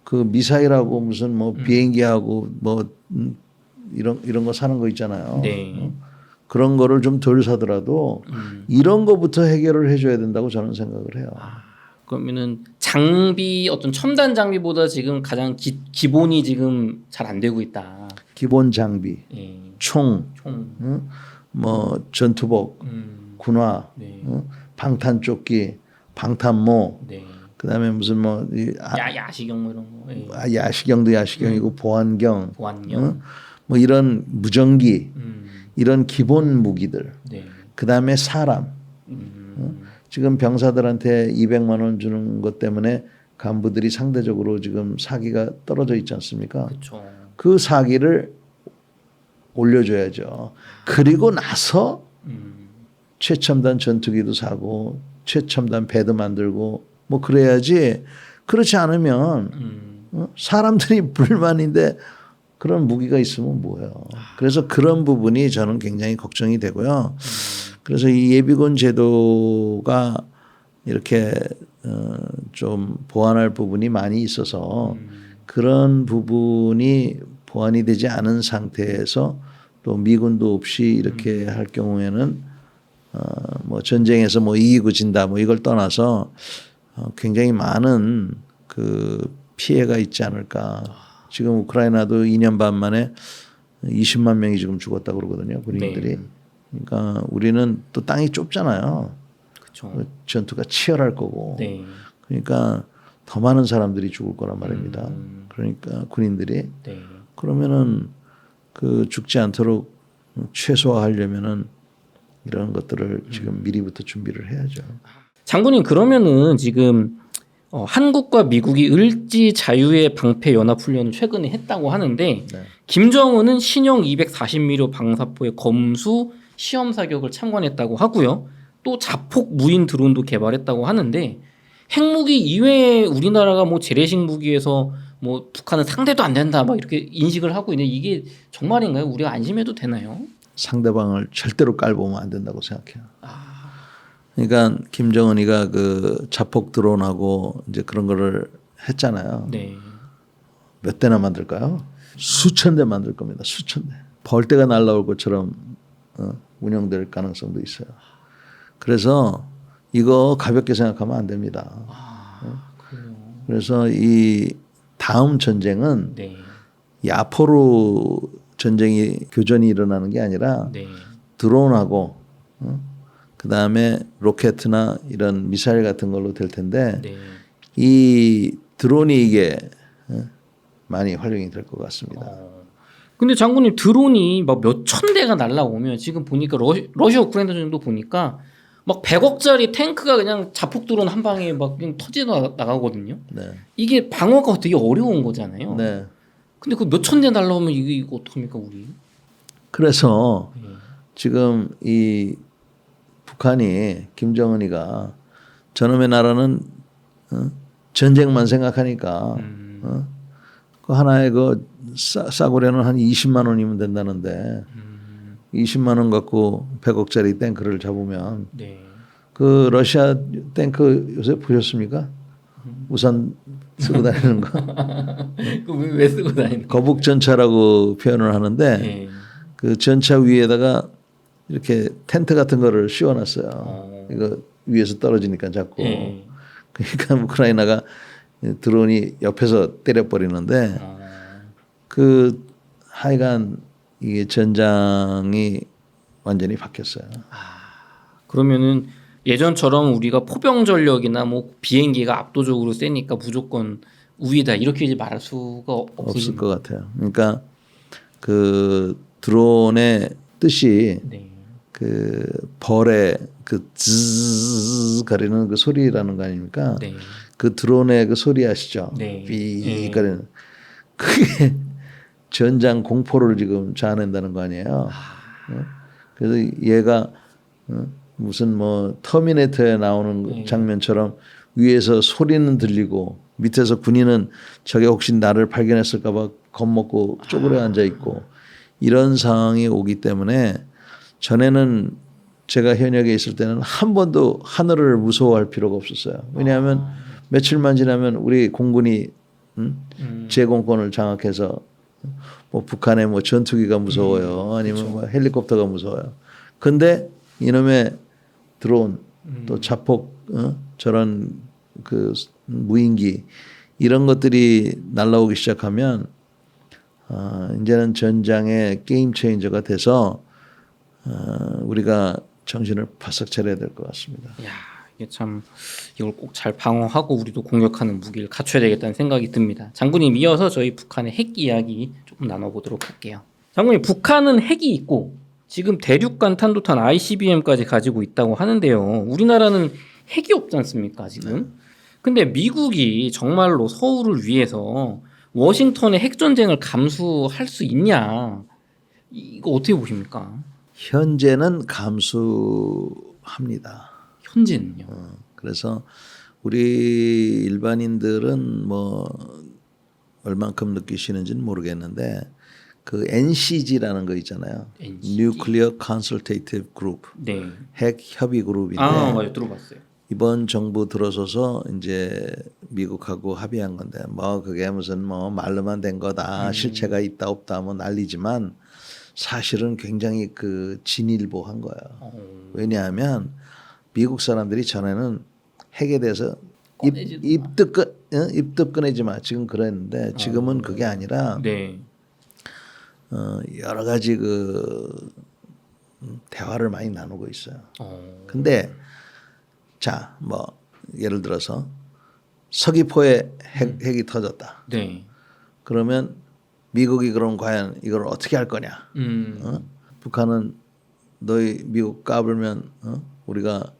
그 미사일하고 무슨 뭐 비행기하고 뭐 이런 거 사는 거 있잖아요. 네. 그런 거를 좀 덜 사더라도 이런 거부터 해결을 해줘야 된다고 저는 생각을 해요. 그러면은 장비 어떤 첨단 장비보다 지금 가장 기본이 지금 잘 안 되고 있다. 기본 장비, 예. 총, 총. 뭐 전투복, 군화, 네. 방탄조끼, 방탄모, 네. 그다음에 무슨 뭐 야시경 뭐 이런 거. 예. 야시경도 야시경이고 보안경, 보안경. 뭐 이런 무전기, 음. 이런 기본 무기들. 네. 그다음에 사람. 지금 병사들한테 200만 원 주는 것 때문에 간부들이 상대적으로 지금 사기가 떨어져 있지 않습니까? 그렇죠. 그 사기를 올려줘야죠. 그리고 나서 최첨단 전투기도 사고 최첨단 배도 만들고 뭐 그래야지. 그렇지 않으면 사람들이 불만인데 그런 무기가 있으면 뭐예요. 그래서 그런 부분이 저는 굉장히 걱정이 되고요. 그래서 이 예비군 제도가 이렇게 좀 보완할 부분이 많이 있어서 그런 부분이 보완이 되지 않은 상태에서 또 미군도 없이 이렇게 할 경우에는 뭐 전쟁에서 뭐 이기고 진다 뭐 이걸 떠나서 굉장히 많은 그 피해가 있지 않을까. 지금 우크라이나도 2년 반 만에 20만 명이 지금 죽었다고 그러거든요. 군인들이. 네. 그러니까 우리는 또 땅이 좁잖아요. 그렇죠. 전투가 치열할 거고. 네. 그러니까 더 많은 사람들이 죽을 거란 말입니다. 그러니까 군인들이. 네. 그러면은 그 죽지 않도록 최소화하려면은 이런 것들을 지금 미리부터 준비를 해야죠. 장군님 그러면은 지금 한국과 미국이 을지 자유의 방패 연합 훈련을 최근에 했다고 하는데 네. 김정은은 신형 240mm 방사포의 검수 시험 사격을 참관했다고 하고요. 또 자폭 무인 드론도 개발했다고 하는데 핵무기 이외에 우리나라가 뭐 재래식 무기에서 뭐 북한은 상대도 안 된다 막 이렇게 인식을 하고 있는데 이게 정말인가요? 우리가 안심해도 되나요? 상대방을 절대로 깔보면 안 된다고 생각해요. 그러니까 김정은이가 그 자폭 드론하고 이제 그런 거를 했잖아요. 네. 몇 대나 만들까요? 수천 대 만들 겁니다. 수천 대. 벌떼가 날라올 것처럼 운영될 가능성도 있어요. 그래서 이거 가볍게 생각하면 안 됩니다. 그래요. 그래서 이 다음 전쟁은 네. 야포로 전쟁이 교전이 일어나는 게 아니라 네. 드론하고 그 다음에 로켓이나 이런 미사일 같은 걸로 될 텐데 네. 이 드론이 이게 많이 활용이 될 것 같습니다. 근데 장군님 드론이 막 몇천 대가 날라오면 지금 보니까 러시아 우크라이나 전쟁도 보니까 막 100억짜리 탱크가 그냥 자폭 드론 한 방에 막 그냥 터지고 나가거든요. 네. 이게 방어가 되게 어려운 거잖아요. 네. 근데 그 몇천 대 날라오면 이거 어떡합니까 우리? 그래서 네. 지금 이 북한이 김정은이가 저놈의 나라는 전쟁만 생각하니까 그 하나의 그 싸구려는 한 20만 원이면 된다는데 20만 원 갖고 100억짜리 탱크를 잡으면 네. 그 러시아 탱크 요새 보셨습니까? 우산 쓰고 다니는 거. 그왜 쓰고 다니는? 거북 전차라고 표현을 하는데 네. 그 전차 위에다가 이렇게 텐트 같은 거를 씌워놨어요. 이거 위에서 떨어지니까 자꾸. 네. 그러니까 우크라이나가 드론이 옆에서 때려버리는데 그 하여간 이게 전장이 완전히 바뀌었어요. 그러면은 예전처럼 우리가 포병 전력이나 뭐 비행기가 압도적으로 세니까 무조건 우위다 이렇게 이제 말할 수가 없을 것 같아요. 그러니까 그 드론의 뜻이 네. 그 벌의 그 즈즈 거리는 그 소리라는 거 아닙니까? 네. 그 드론의 그 소리 아시죠? 네. 삐 거리는 그게 전장 공포를 지금 자아낸다는 거 아니에요. 그래서 얘가 무슨 뭐 터미네이터에 나오는 장면처럼 위에서 소리는 들리고 밑에서 군인은 저게 혹시 나를 발견했을까 봐 겁먹고 쪼그려 앉아 있고 이런 상황이 오기 때문에 전에는 제가 현역에 있을 때는 한 번도 하늘을 무서워할 필요가 없었어요. 왜냐하면 며칠만 지나면 우리 공군이 제공권을 장악해서 뭐 북한의 뭐 전투기가 무서워요. 아니면 뭐 헬리콥터가 무서워요. 근데 이놈의 드론 또 자폭 저런 그 무인기 이런 것들이 날라오기 시작하면 이제는 전장의 게임 체인저가 돼서 우리가 정신을 바싹 차려야 될 것 같습니다. 야, 이게 참 이걸 꼭 잘 방어하고 우리도 공격하는 무기를 갖춰야 되겠다는 생각이 듭니다. 장군님 이어서 저희 북한의 핵 이야기 조금 나눠보도록 할게요. 장군님 북한은 핵이 있고 지금 대륙간 탄도탄 ICBM까지 가지고 있다고 하는데요. 우리나라는 핵이 없지 않습니까 지금? 근데 미국이 정말로 서울을 위해서 워싱턴의 핵 전쟁을 감수할 수 있냐? 이거 어떻게 보십니까? 현재는 감수합니다. 현재는요. 그래서 우리 일반인들은 뭐 얼만큼 느끼시는지는 모르겠는데 그 NCG라는 거 있잖아요. NCG? Nuclear Consultative Group. 네. 핵 협의 그룹인데 맞아요. 들어봤어요. 이번 정부 들어서서 이제 미국하고 합의한 건데 뭐 그게 무슨 뭐 말로만 된 거다 실체가 있다 없다 뭐 난리지만 사실은 굉장히 그 진일보한 거예요. 왜냐하면 미국 사람들이 전에는 핵에 대해서 입도 꺼내지 마 지금 그랬는데 지금은 그게 아니라 네. 여러 가지 그 대화를 많이 나누고 있어요. 근데 자, 뭐 예를 들어서 서귀포에 핵이 터졌다. 네. 그러면 미국이 그럼 과연 이걸 어떻게 할 거냐? 북한은 너희 미국 까불면 우리가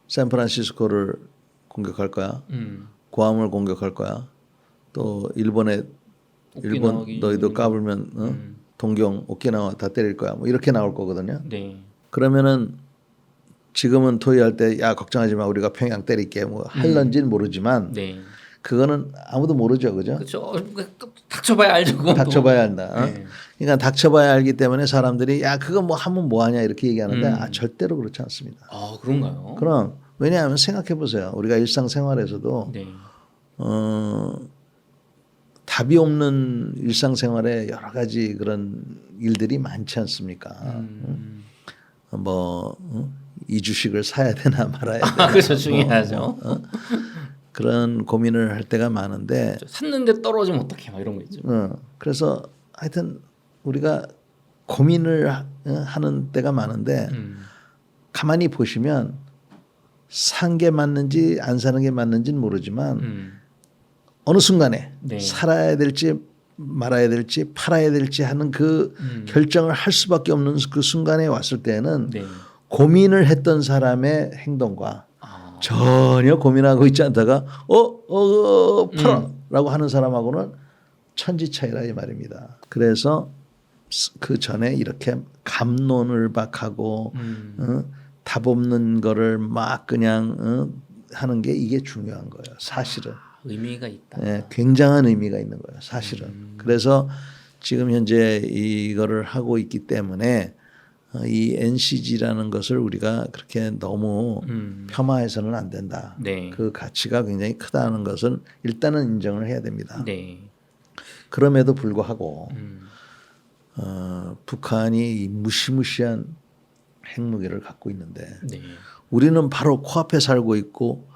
샌프란시스코를 공격할 거야. 구암을 공격할 거야. 또 일본 오키나와기 너희도 까불면 동경 오키나와 다 때릴 거야. 뭐 이렇게 나올 거거든요. 네. 그러면은 지금은 토의할 때 야 걱정하지 마 우리가 평양 때릴게 뭐 할런지는 모르지만 네. 그거는 아무도 모르죠, 그죠? 그렇죠. 닥쳐봐야 알죠. 그건 또. 닥쳐봐야 한다. 네. 그러니까 닥쳐봐야 알기 때문에 사람들이 야 그거 뭐 하면 뭐하냐 이렇게 얘기하는데 아 절대로 그렇지 않습니다. 아 그런가요? 그럼 왜냐하면 생각해 보세요. 우리가 일상생활에서도 네. 답이 없는 일상생활에 여러 가지 그런 일들이 많지 않습니까? 이 주식을 사야 되나 말아야 되나. 아, 그렇죠. 중요하죠. 그런 고민을 할 때가 많은데 샀는데 떨어지면 어떡해 막 이런 거 있죠. 그래서 하여튼 우리가 고민을 하는 때가 많은데 가만히 보시면 산 게 맞는지 안 사는 게 맞는지는 모르지만 어느 순간에 네. 살아야 될지 말아야 될지 팔아야 될지 하는 그 결정을 할 수밖에 없는 그 순간에 왔을 때는 네. 고민을 했던 사람의 행동과 전혀 고민하고 있지 않다가 팔아라고 하는 사람하고는 천지 차이라 이 말입니다. 그래서 그 전에 이렇게 갑론을 박하고 답 없는 거를 막 그냥 하는 게 이게 중요한 거예요. 사실은. 의미가 있다. 네, 굉장한 의미가 있는 거예요. 사실은. 그래서 지금 현재 이거를 하고 있기 때문에 이 NCG라는 것을 우리가 그렇게 너무 폄하해서는 안 된다. 네. 그 가치가 굉장히 크다는 것은 일단은 인정을 해야 됩니다. 네. 그럼에도 불구하고 북한이 이 무시무시한 핵무기를 갖고 있는데 네. 우리는 바로 코앞에 살고 있고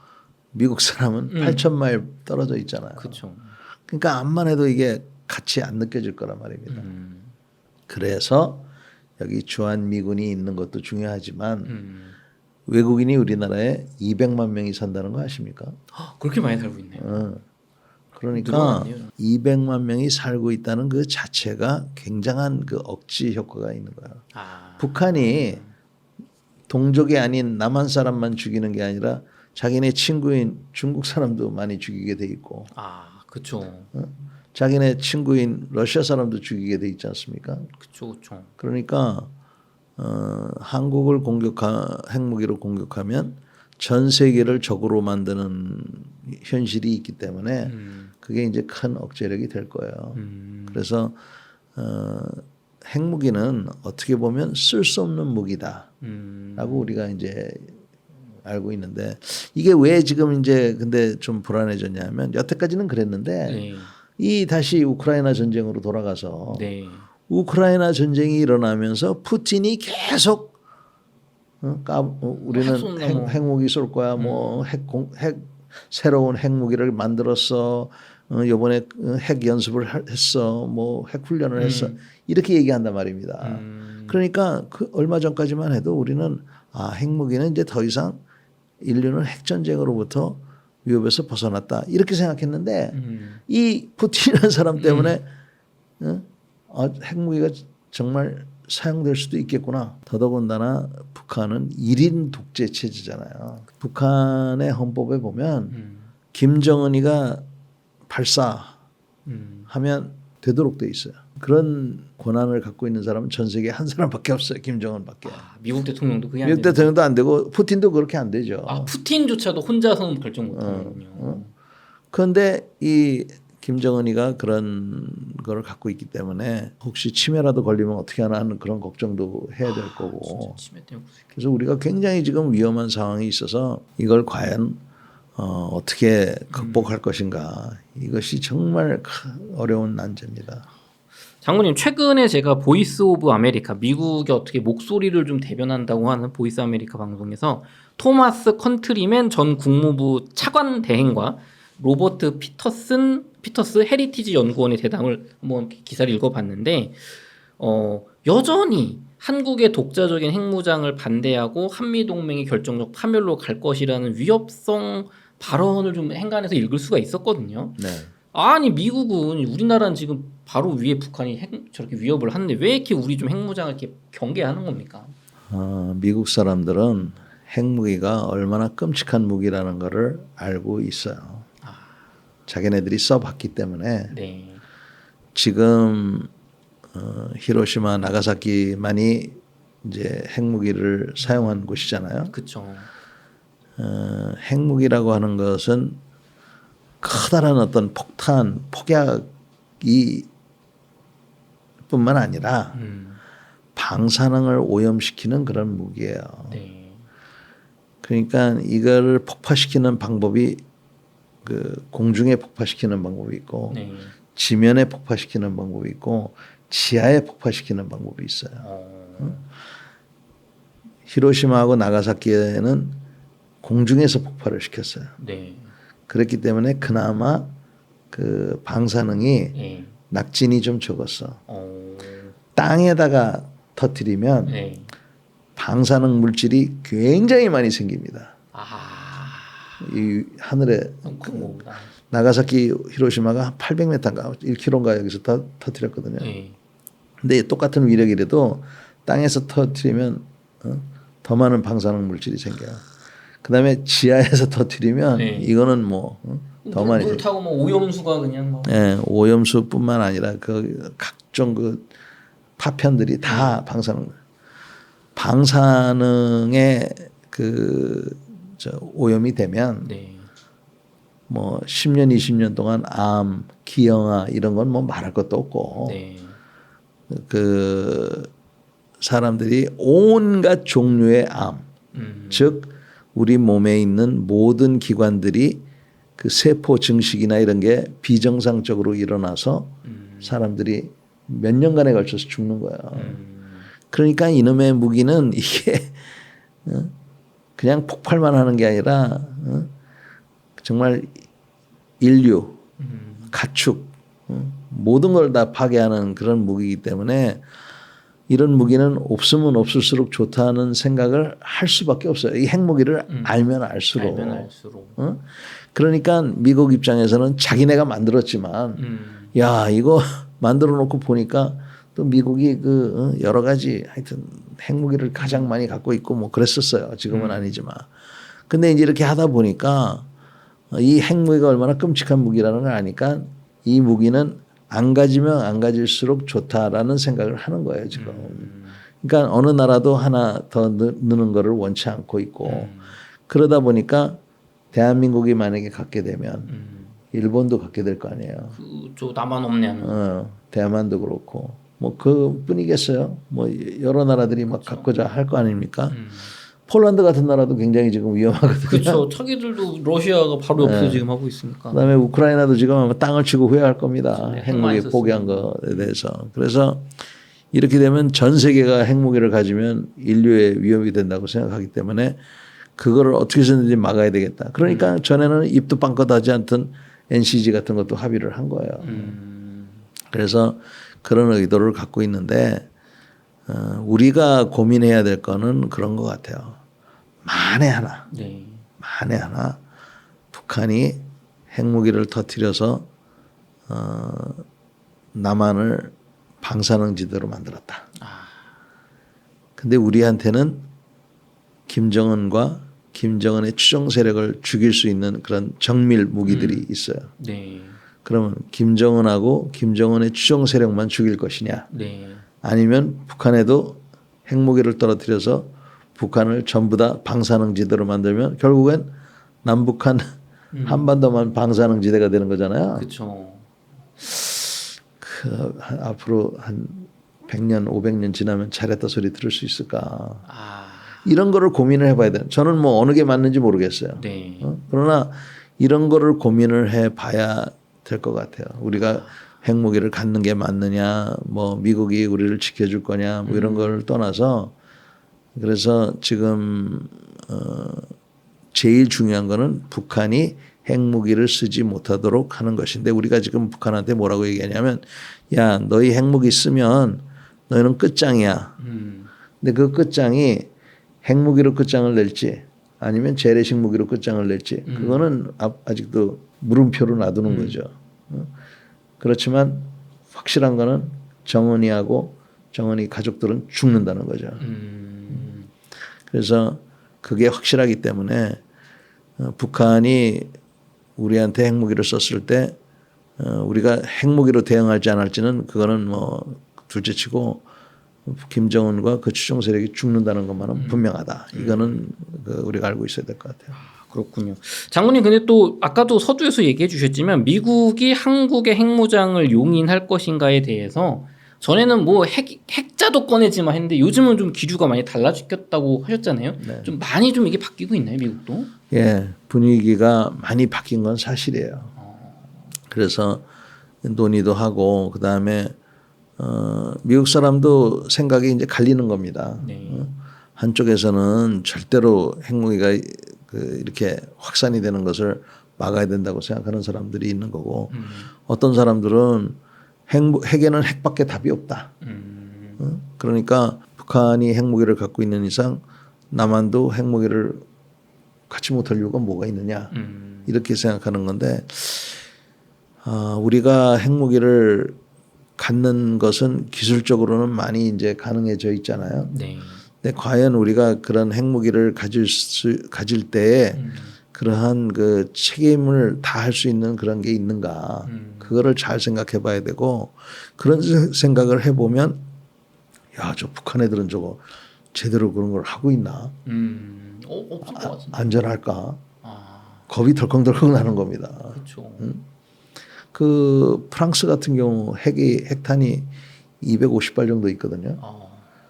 미국 사람은 8,000마일 떨어져 있잖아요. 그렇죠. 그러니까 암만 해도 이게 같이 안 느껴질 거란 말입니다. 그래서 여기 주한 미군이 있는 것도 중요하지만 외국인이 우리나라에 200만 명이 산다는 거 아십니까? 그렇게 많이 살고 있네요. 그러니까 늘어났네요. 200만 명이 살고 있다는 그 자체가 굉장한 그 억지 효과가 있는 거예요. 북한이 동족이 아닌 남한 사람만 죽이는 게 아니라 자기네 친구인 중국 사람도 많이 죽이게 돼 있고, 그렇죠. 자기네 친구인 러시아 사람도 죽이게 돼 있지 않습니까? 그렇죠. 그러니까 한국을 핵무기로 공격하면 전 세계를 적으로 만드는 현실이 있기 때문에 그게 이제 큰 억제력이 될 거예요. 그래서 핵무기는 어떻게 보면 쓸 수 없는 무기다라고 우리가 이제 알고 있는데 이게 왜 지금 이제 근데 좀 불안해졌냐면 여태까지는 그랬는데 네. 이 다시 우크라이나 전쟁으로 돌아가서 네. 우크라이나 전쟁이 일어나면서 푸틴이 계속 우리는 핵무기 쏠 거야 뭐 새로운 핵무기를 만들었어 이번에 핵 연습을 했어 뭐 핵 훈련을 했어 이렇게 얘기한단 말입니다. 그러니까 그 얼마 전까지만 해도 우리는 핵무기는 이제 더 이상 인류는 핵전쟁으로부터 위협에서 벗어났다 이렇게 생각했는데 이 푸틴이라는 사람 때문에 핵무기가 정말 사용될 수도 있겠구나. 더더군다나 북한은 1인 독재 체제잖아요. 북한의 헌법에 보면 김정은이가 발사하면 되도록 돼 있어요. 그런 권한을 갖고 있는 사람은 전 세계에 한 사람밖에 없어요. 김정은밖에. 미국 대통령도 그게 안 미국 대통령도 안 되고 푸틴도 그렇게 안 되죠. 푸틴조차도 혼자서는 결정 못하는군요. 그런데 이 김정은이가 그런 거를 갖고 있기 때문에 혹시 치매라도 걸리면 어떻게 하나 하는 그런 걱정도 해야 될 거고. 치매 때문에 그래서 우리가 굉장히 지금 위험한 상황이 있어서 이걸 과연 어떻게 극복할 것인가. 이것이 정말 어려운 난제입니다. 장군님 최근에 제가 보이스 오브 아메리카 미국의 어떻게 목소리를 좀 대변한다고 하는 보이스 아메리카 방송에서 토마스 컨트리맨 전 국무부 차관 대행과 로버트 피터스 헤리티지 연구원의 대담을 한번 기사를 읽어봤는데 여전히 한국의 독자적인 핵무장을 반대하고 한미동맹이 결정적 파멸로 갈 것이라는 위협성 발언을 좀 행간에서 읽을 수가 있었거든요. 네. 아니 미국은 우리나라는 지금 바로 위에 북한이 저렇게 위협을 하는데 왜 이렇게 우리 좀 핵무장을 이렇게 경계하는 겁니까? 미국 사람들은 핵무기가 얼마나 끔찍한 무기라는 것을 알고 있어요. 자기네들이 써봤기 때문에 네. 지금 히로시마 나가사키만이 이제 핵무기를 사용한 곳이잖아요. 그렇죠. 핵무기라고 하는 것은 커다란 어떤 폭탄, 폭약이 뿐만 아니라 방사능을 오염시키는 그런 무기예요. 네. 그러니까 이거를 폭파시키는 방법이 그 공중에 폭파시키는 방법이 있고 네. 지면에 폭파시키는 방법이 있고 지하에 폭파시키는 방법이 있어요. 히로시마하고 나가사키에는 공중에서 폭발을 시켰어요. 네. 그렇기 때문에 그나마 그 방사능이 네. 낙진이 좀 적었어. 땅에다가 터뜨리면 네. 방사능 물질이 굉장히 많이 생깁니다. 이 하늘에 큰 거보다. 나가사키 히로시마가 한 800m인가 1km인가 여기서 터뜨렸거든요. 네. 근데 똑같은 위력이라도 땅에서 터뜨리면 더 많은 방사능 물질이 생겨요. 그다음에 지하에서 터뜨리면 네. 이거는 뭐 더 많이 물 타고 뭐 오염수가 그냥 뭐. 네, 오염수뿐만 아니라 그 각종 그 파편들이 다 방사능에 그 오염이 되면 네. 뭐 10년 20년 동안 암, 기형아 이런 건 뭐 말할 것도 없고 네. 그 사람들이 온갖 종류의 암, 즉 우리 몸에 있는 모든 기관들이 그 세포 증식이나 이런 게 비정상적으로 일어나서 사람들이 몇 년간에 걸쳐서 죽는 거야. 그러니까 이놈의 무기는 이게 그냥 폭발만 하는 게 아니라 정말 인류, 가축 모든 걸 다 파괴하는 그런 무기이기 때문에 이런 무기는 없으면 없을수록 좋다는 생각을 할 수밖에 없어요. 이 핵무기를 알면 알수록. 그러니까 미국 입장에서는 자기네가 만들었지만 야 이거 만들어 놓고 보니까 또 미국이 그 여러 가지 하여튼 핵무기를 가장 많이 갖고 있고 뭐 그랬었어요. 지금은 아니지만. 근데 이제 이렇게 하다 보니까 이 핵무기가 얼마나 끔찍한 무기라는 걸 아니까 이 무기는 안 가지면 안 가질수록 좋다라는 생각을 하는 거예요, 지금. 그러니까 어느 나라도 하나 더 넣는 거를 원치 않고 있고 그러다 보니까 대한민국이 만약에 갖게 되면 일본도 갖게 될 거 아니에요. 저 나만 없네 하는. 대만도 그렇고 뭐 그뿐이겠어요. 뭐 여러 나라들이 막 갖고자 할 거 아닙니까? 폴란드 같은 나라도 굉장히 지금 위험하거든요. 그렇죠. 자기들도 러시아가 바로 옆에서 지금 하고 있으니까. 그다음에 우크라이나도 지금 아마 땅을 치고 후회할 겁니다. 네, 핵무기 포기한 거에 대해서. 그래서 이렇게 되면 전 세계가 핵무기를 가지면 인류의 위협이 된다고 생각하기 때문에 그거를 어떻게 해서든지 막아야 되겠다. 그러니까 전에는 입도 빵긋 하지 않던 NCG 같은 것도 합의를 한 거예요. 그래서 그런 의도를 갖고 있는데 우리가 고민해야 될 거는 그런 것 같아요. 만에 하나, 네. 만에 하나 북한이 핵무기를 터뜨려서 남한을 방사능지대로 만들었다. 근데 우리한테는 김정은과 김정은의 추종 세력을 죽일 수 있는 그런 정밀 무기들이 있어요. 네. 그러면 김정은하고 김정은의 추종 세력만 죽일 것이냐? 네. 아니면 북한에도 핵무기를 떨어뜨려서 북한을 전부 다 방사능지대로 만들면 결국엔 남북한 한반도만 방사능지대가 되는 거잖아요. 그렇죠. 앞으로 한 100년, 500년 지나면 잘했다 소리 들을 수 있을까? 이런 거를 고민을 해봐야 돼요. 저는 뭐 어느 게 맞는지 모르겠어요. 네. 그러나 이런 거를 고민을 해봐야 될 것 같아요. 우리가 핵무기를 갖는 게 맞느냐, 뭐 미국이 우리를 지켜줄 거냐, 뭐 이런 걸 떠나서 그래서 지금 제일 중요한 거는 북한이 핵무기를 쓰지 못하도록 하는 것인데 우리가 지금 북한한테 뭐라고 얘기하냐면 야 너희 핵무기 쓰면 너희는 끝장이야. 근데 그 끝장이 핵무기로 끝장을 낼지 아니면 재래식 무기로 끝장을 낼지 그거는 아직도 물음표로 놔두는 거죠. 그렇지만 확실한 거는 정은이하고 정은이 가족들은 죽는다는 거죠. 그래서 그게 확실하기 때문에 북한이 우리한테 핵무기를 썼을 때 우리가 핵무기로 대응할지 안 할지는 그거는 뭐 둘째치고 김정은과 그 추종 세력이 죽는다는 것만은 분명하다. 이거는 우리가 알고 있어야 될 것 같아요. 그렇군요. 장군님 근데 또 아까도 서두에서 얘기해 주셨지만 미국이 한국의 핵무장을 용인할 것인가에 대해서 전에는 뭐 핵자도 꺼내지만 했는데 요즘은 좀 기류가 많이 달라졌다고 하셨잖아요. 네. 좀 많이 좀 이게 바뀌고 있나요, 미국도? 예, 분위기가 많이 바뀐 건 사실이에요. 그래서 논의도 하고 그 다음에 미국 사람도 생각이 이제 갈리는 겁니다. 네. 한쪽에서는 절대로 핵무기가 이렇게 확산이 되는 것을 막아야 된다고 생각하는 사람들이 있는 거고 어떤 사람들은 핵에는 핵밖에 답이 없다. 그러니까 북한이 핵무기를 갖고 있는 이상 남한도 핵무기를 갖지 못할 이유가 뭐가 있느냐 이렇게 생각하는 건데 우리가 핵무기를 갖는 것은 기술적으로는 많이 이제 가능해져 있잖아요. 네. 근데 과연 우리가 그런 핵무기를 가질 때에 그러한 그 책임을 다할 수 있는 그런 게 있는가 그거를 잘 생각해 봐야 되고 그런 생각을 해보면 야, 저 북한 애들은 저거 제대로 그런 걸 하고 있나? 없을 것 같은데. 안전할까? 겁이 덜컹덜컹 나는 겁니다. 그렇죠. 그 프랑스 같은 경우 핵탄이 250발 정도 있거든요.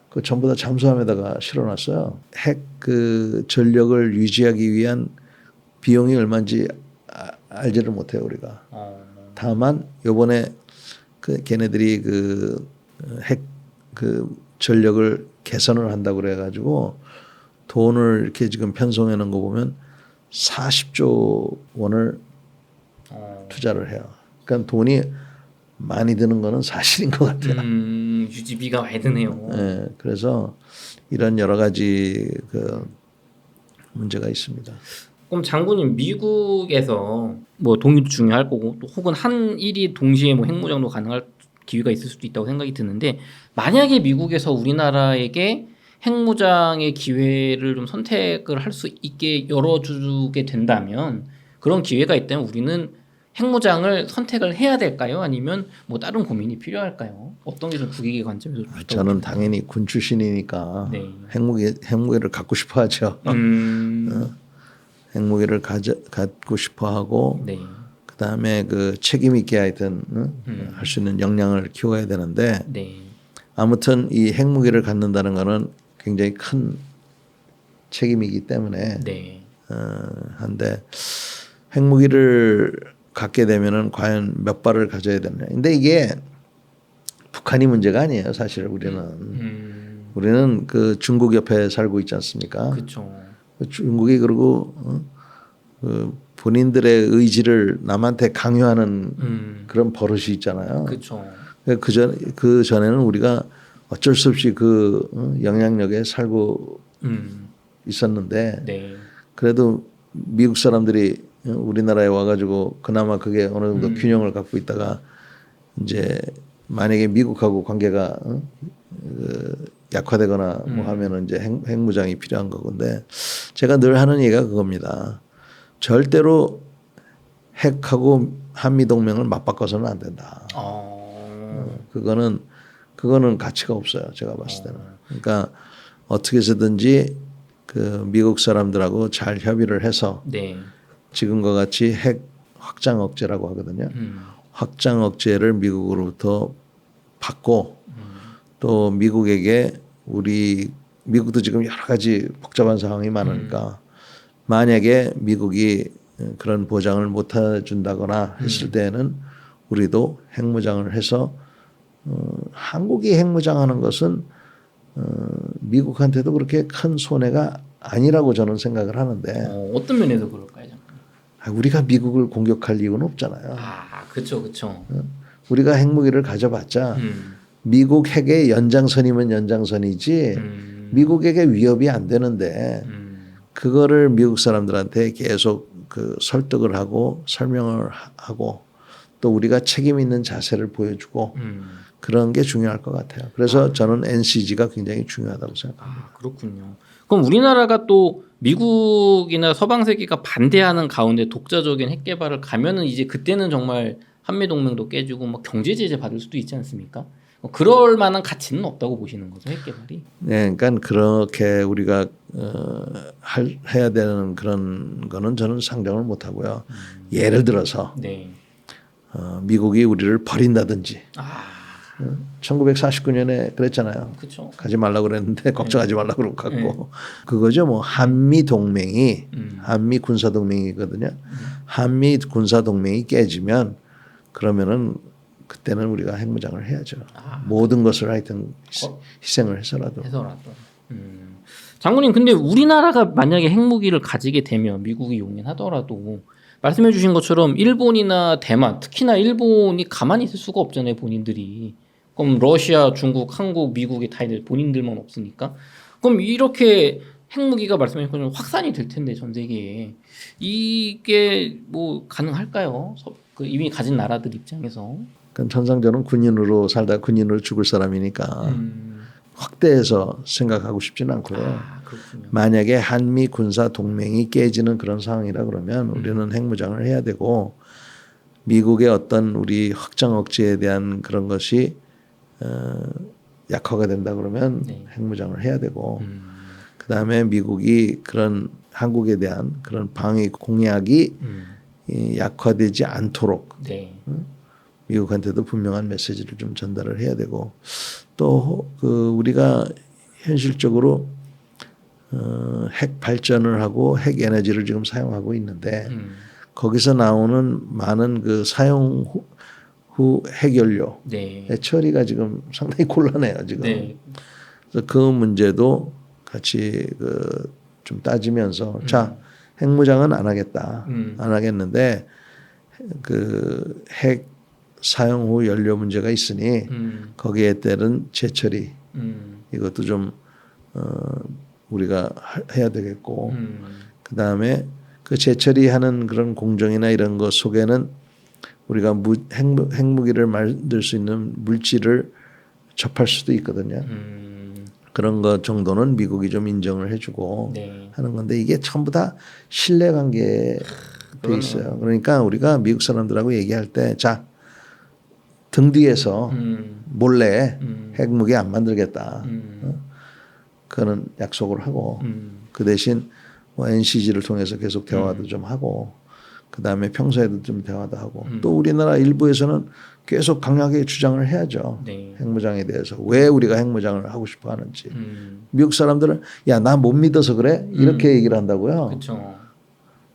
그 전부 다 잠수함에다가 실어놨어요. 핵 그 전력을 유지하기 위한 비용이 얼마인지 알지를 못해요 우리가. 다만 요번에 그 걔네들이 그 핵 그 전력을 개선을 한다고 그래가지고 돈을 이렇게 지금 편성해 놓은 거 보면 40조 원을 투자를 해요. 그러니까 돈이 많이 드는 거는 사실인 것 같아요. 유지비가 많이 드네요. 네, 그래서 이런 여러 가지 그 문제가 있습니다. 그럼 장군님 미국에서 뭐 동의도 중요할 거고 또 혹은 한일이 동시에 뭐 핵무장도 가능할 기회가 있을 수도 있다고 생각이 드는데 만약에 미국에서 우리나라에게 핵무장의 기회를 좀 선택을 할 수 있게 열어주게 된다면 그런 기회가 있다면 우리는 핵무장을 선택을 해야 될까요? 아니면 뭐 다른 고민이 필요할까요? 어떤 게 좀 국익의 관점에서 좋다고 저는 당연히 군 출신이니까 네. 핵무기를 갖고 싶어하죠. 핵무기를 갖고 싶어하고 네. 그다음에 그 책임 있게 하여튼 할 수 있는 역량을 키워야 되는데 네. 아무튼 이 핵무기를 갖는다는 거는 굉장히 큰 책임이기 때문에 네. 한데 핵무기를 갖게 되면은 과연 몇 발을 가져야 되느냐. 근데 이게 북한이 문제가 아니에요. 사실 우리는 그 중국 옆에 살고 있지 않습니까? 그렇죠. 중국이 그리고 그 본인들의 의지를 남한테 강요하는 그런 버릇이 있잖아요. 그렇죠. 그 전에는 우리가 어쩔 수 없이 그 영향력에 살고 있었는데 네. 그래도 미국 사람들이 우리나라에 와가지고 그나마 그게 어느 정도 균형을 갖고 있다가 이제 만약에 미국하고 관계가 약화되거나 뭐 하면은 이제 핵무장이 필요한 거건데 제가 늘 하는 얘기가 그겁니다. 절대로 핵하고 한미 동맹을 맞바꿔서는 안 된다. 그거는 가치가 없어요. 제가 봤을 때는. 그러니까 어떻게 해서든지 그 미국 사람들하고 잘 협의를 해서 네. 지금과 지금과 같이 핵 확장 억제라고 하거든요. 확장 억제를 미국으로부터 받고 또 미국에게 미국도 지금 여러 가지 복잡한 상황이 많으니까 만약에 미국이 그런 보장을 못 해준다거나 했을 때에는 우리도 핵무장을 해서 한국이 핵무장하는 것은 미국한테도 그렇게 큰 손해가 아니라고 저는 생각을 하는데 어떤 면에서 그럴까요? 우리가 미국을 공격할 이유는 없잖아요. 그렇죠, 그렇죠. 우리가 핵무기를 가져봤자 미국 핵의 연장선이면 연장선이지 미국에게 위협이 안 되는데 그거를 미국 사람들한테 계속 그 설득을 하고 설명을 하고 또 우리가 책임 있는 자세를 보여주고 그런 게 중요할 것 같아요. 그래서 저는 NCG가 굉장히 중요하다고 생각합니다. 아, 그렇군요. 그럼 우리나라가 또 미국이나 서방 세계가 반대하는 가운데 독자적인 핵 개발을 가면은 이제 그때는 정말 한미 동맹도 깨지고 막 경제 제재 받을 수도 있지 않습니까? 그럴 만한 가치는 없다고 보시는 거죠, 핵 개발이? 네, 그러니까 그렇게 우리가 해야 되는 그런 거는 저는 상정을 못 하고요. 예를 들어서 네. 미국이 우리를 버린다든지. 아, 1949년에 그랬잖아요. 그렇죠. 가지 말라고 그랬는데 걱정하지 말라고 그러고 갔고. 그거죠. 뭐 한미 동맹이 한미 군사 동맹이거든요. 한미 군사 동맹이 깨지면 그러면은 그때는 우리가 핵무장을 해야죠. 모든 것을 하여튼 희생을 해서라도. 장군님, 근데 우리나라가 만약에 핵무기를 가지게 되면 미국이 용인하더라도 말씀해 주신 것처럼 일본이나 대만, 특히나 일본이 가만히 있을 수가 없잖아요, 본인들이. 그럼 러시아, 중국, 한국, 미국이 다 이제 본인들만 없으니까. 그럼 이렇게 핵무기가 말씀해 주신 것처럼 확산이 될 텐데 전 세계에 이게 뭐 가능할까요? 그 이미 가진 나라들 입장에서. 그러니까 천상전은 군인으로 살다 군인으로 죽을 사람이니까 확대해서 생각하고 싶지는 않고요. 아, 그렇군요. 만약에 한미 군사 동맹이 깨지는 그런 상황이라 그러면 우리는 핵무장을 해야 되고 미국의 어떤 우리 확장 억제에 대한 그런 것이 약화가 된다 그러면 네. 핵무장을 해야 되고 그다음에 미국이 그런 한국에 대한 그런 방위 공약이 약화되지 않도록 네. 미국한테도 분명한 메시지를 좀 전달을 해야 되고 또 그 우리가 현실적으로 핵 발전을 하고 핵 에너지를 지금 사용하고 있는데 거기서 나오는 많은 그 사용 후 핵연료의 네. 처리가 지금 상당히 곤란해요 지금. 네. 그래서 그 문제도 같이 그 좀 따지면서 자 핵무장은 안 하겠다 안 하겠는데 그 핵 사용 후 연료 문제가 있으니 거기에 따른 재처리 이것도 좀 우리가 해야 되겠고 그 다음에 그 재처리하는 그런 공정이나 이런 것 속에는 우리가 핵무기를 만들 수 있는 물질을 접할 수도 있거든요. 그런 것 정도는 미국이 좀 인정을 해주고 네. 하는 건데 이게 전부 다 신뢰관계에 돼 있어요. 그러니까 우리가 미국 사람들하고 얘기할 때 자, 등 뒤에서 몰래 핵무기 안 만들겠다. 그거는 약속을 하고 그 대신 뭐 NCG를 통해서 계속 대화도 좀 하고 그 다음에 평소에도 좀 대화도 하고 또 우리나라 일부에서는 계속 강하게 주장을 해야죠. 네. 핵무장에 대해서 왜 우리가 핵무장을 하고 싶어 하는지. 미국 사람들은 야, 나 못 믿어서 그래? 이렇게 얘기를 한다고요. 그렇죠.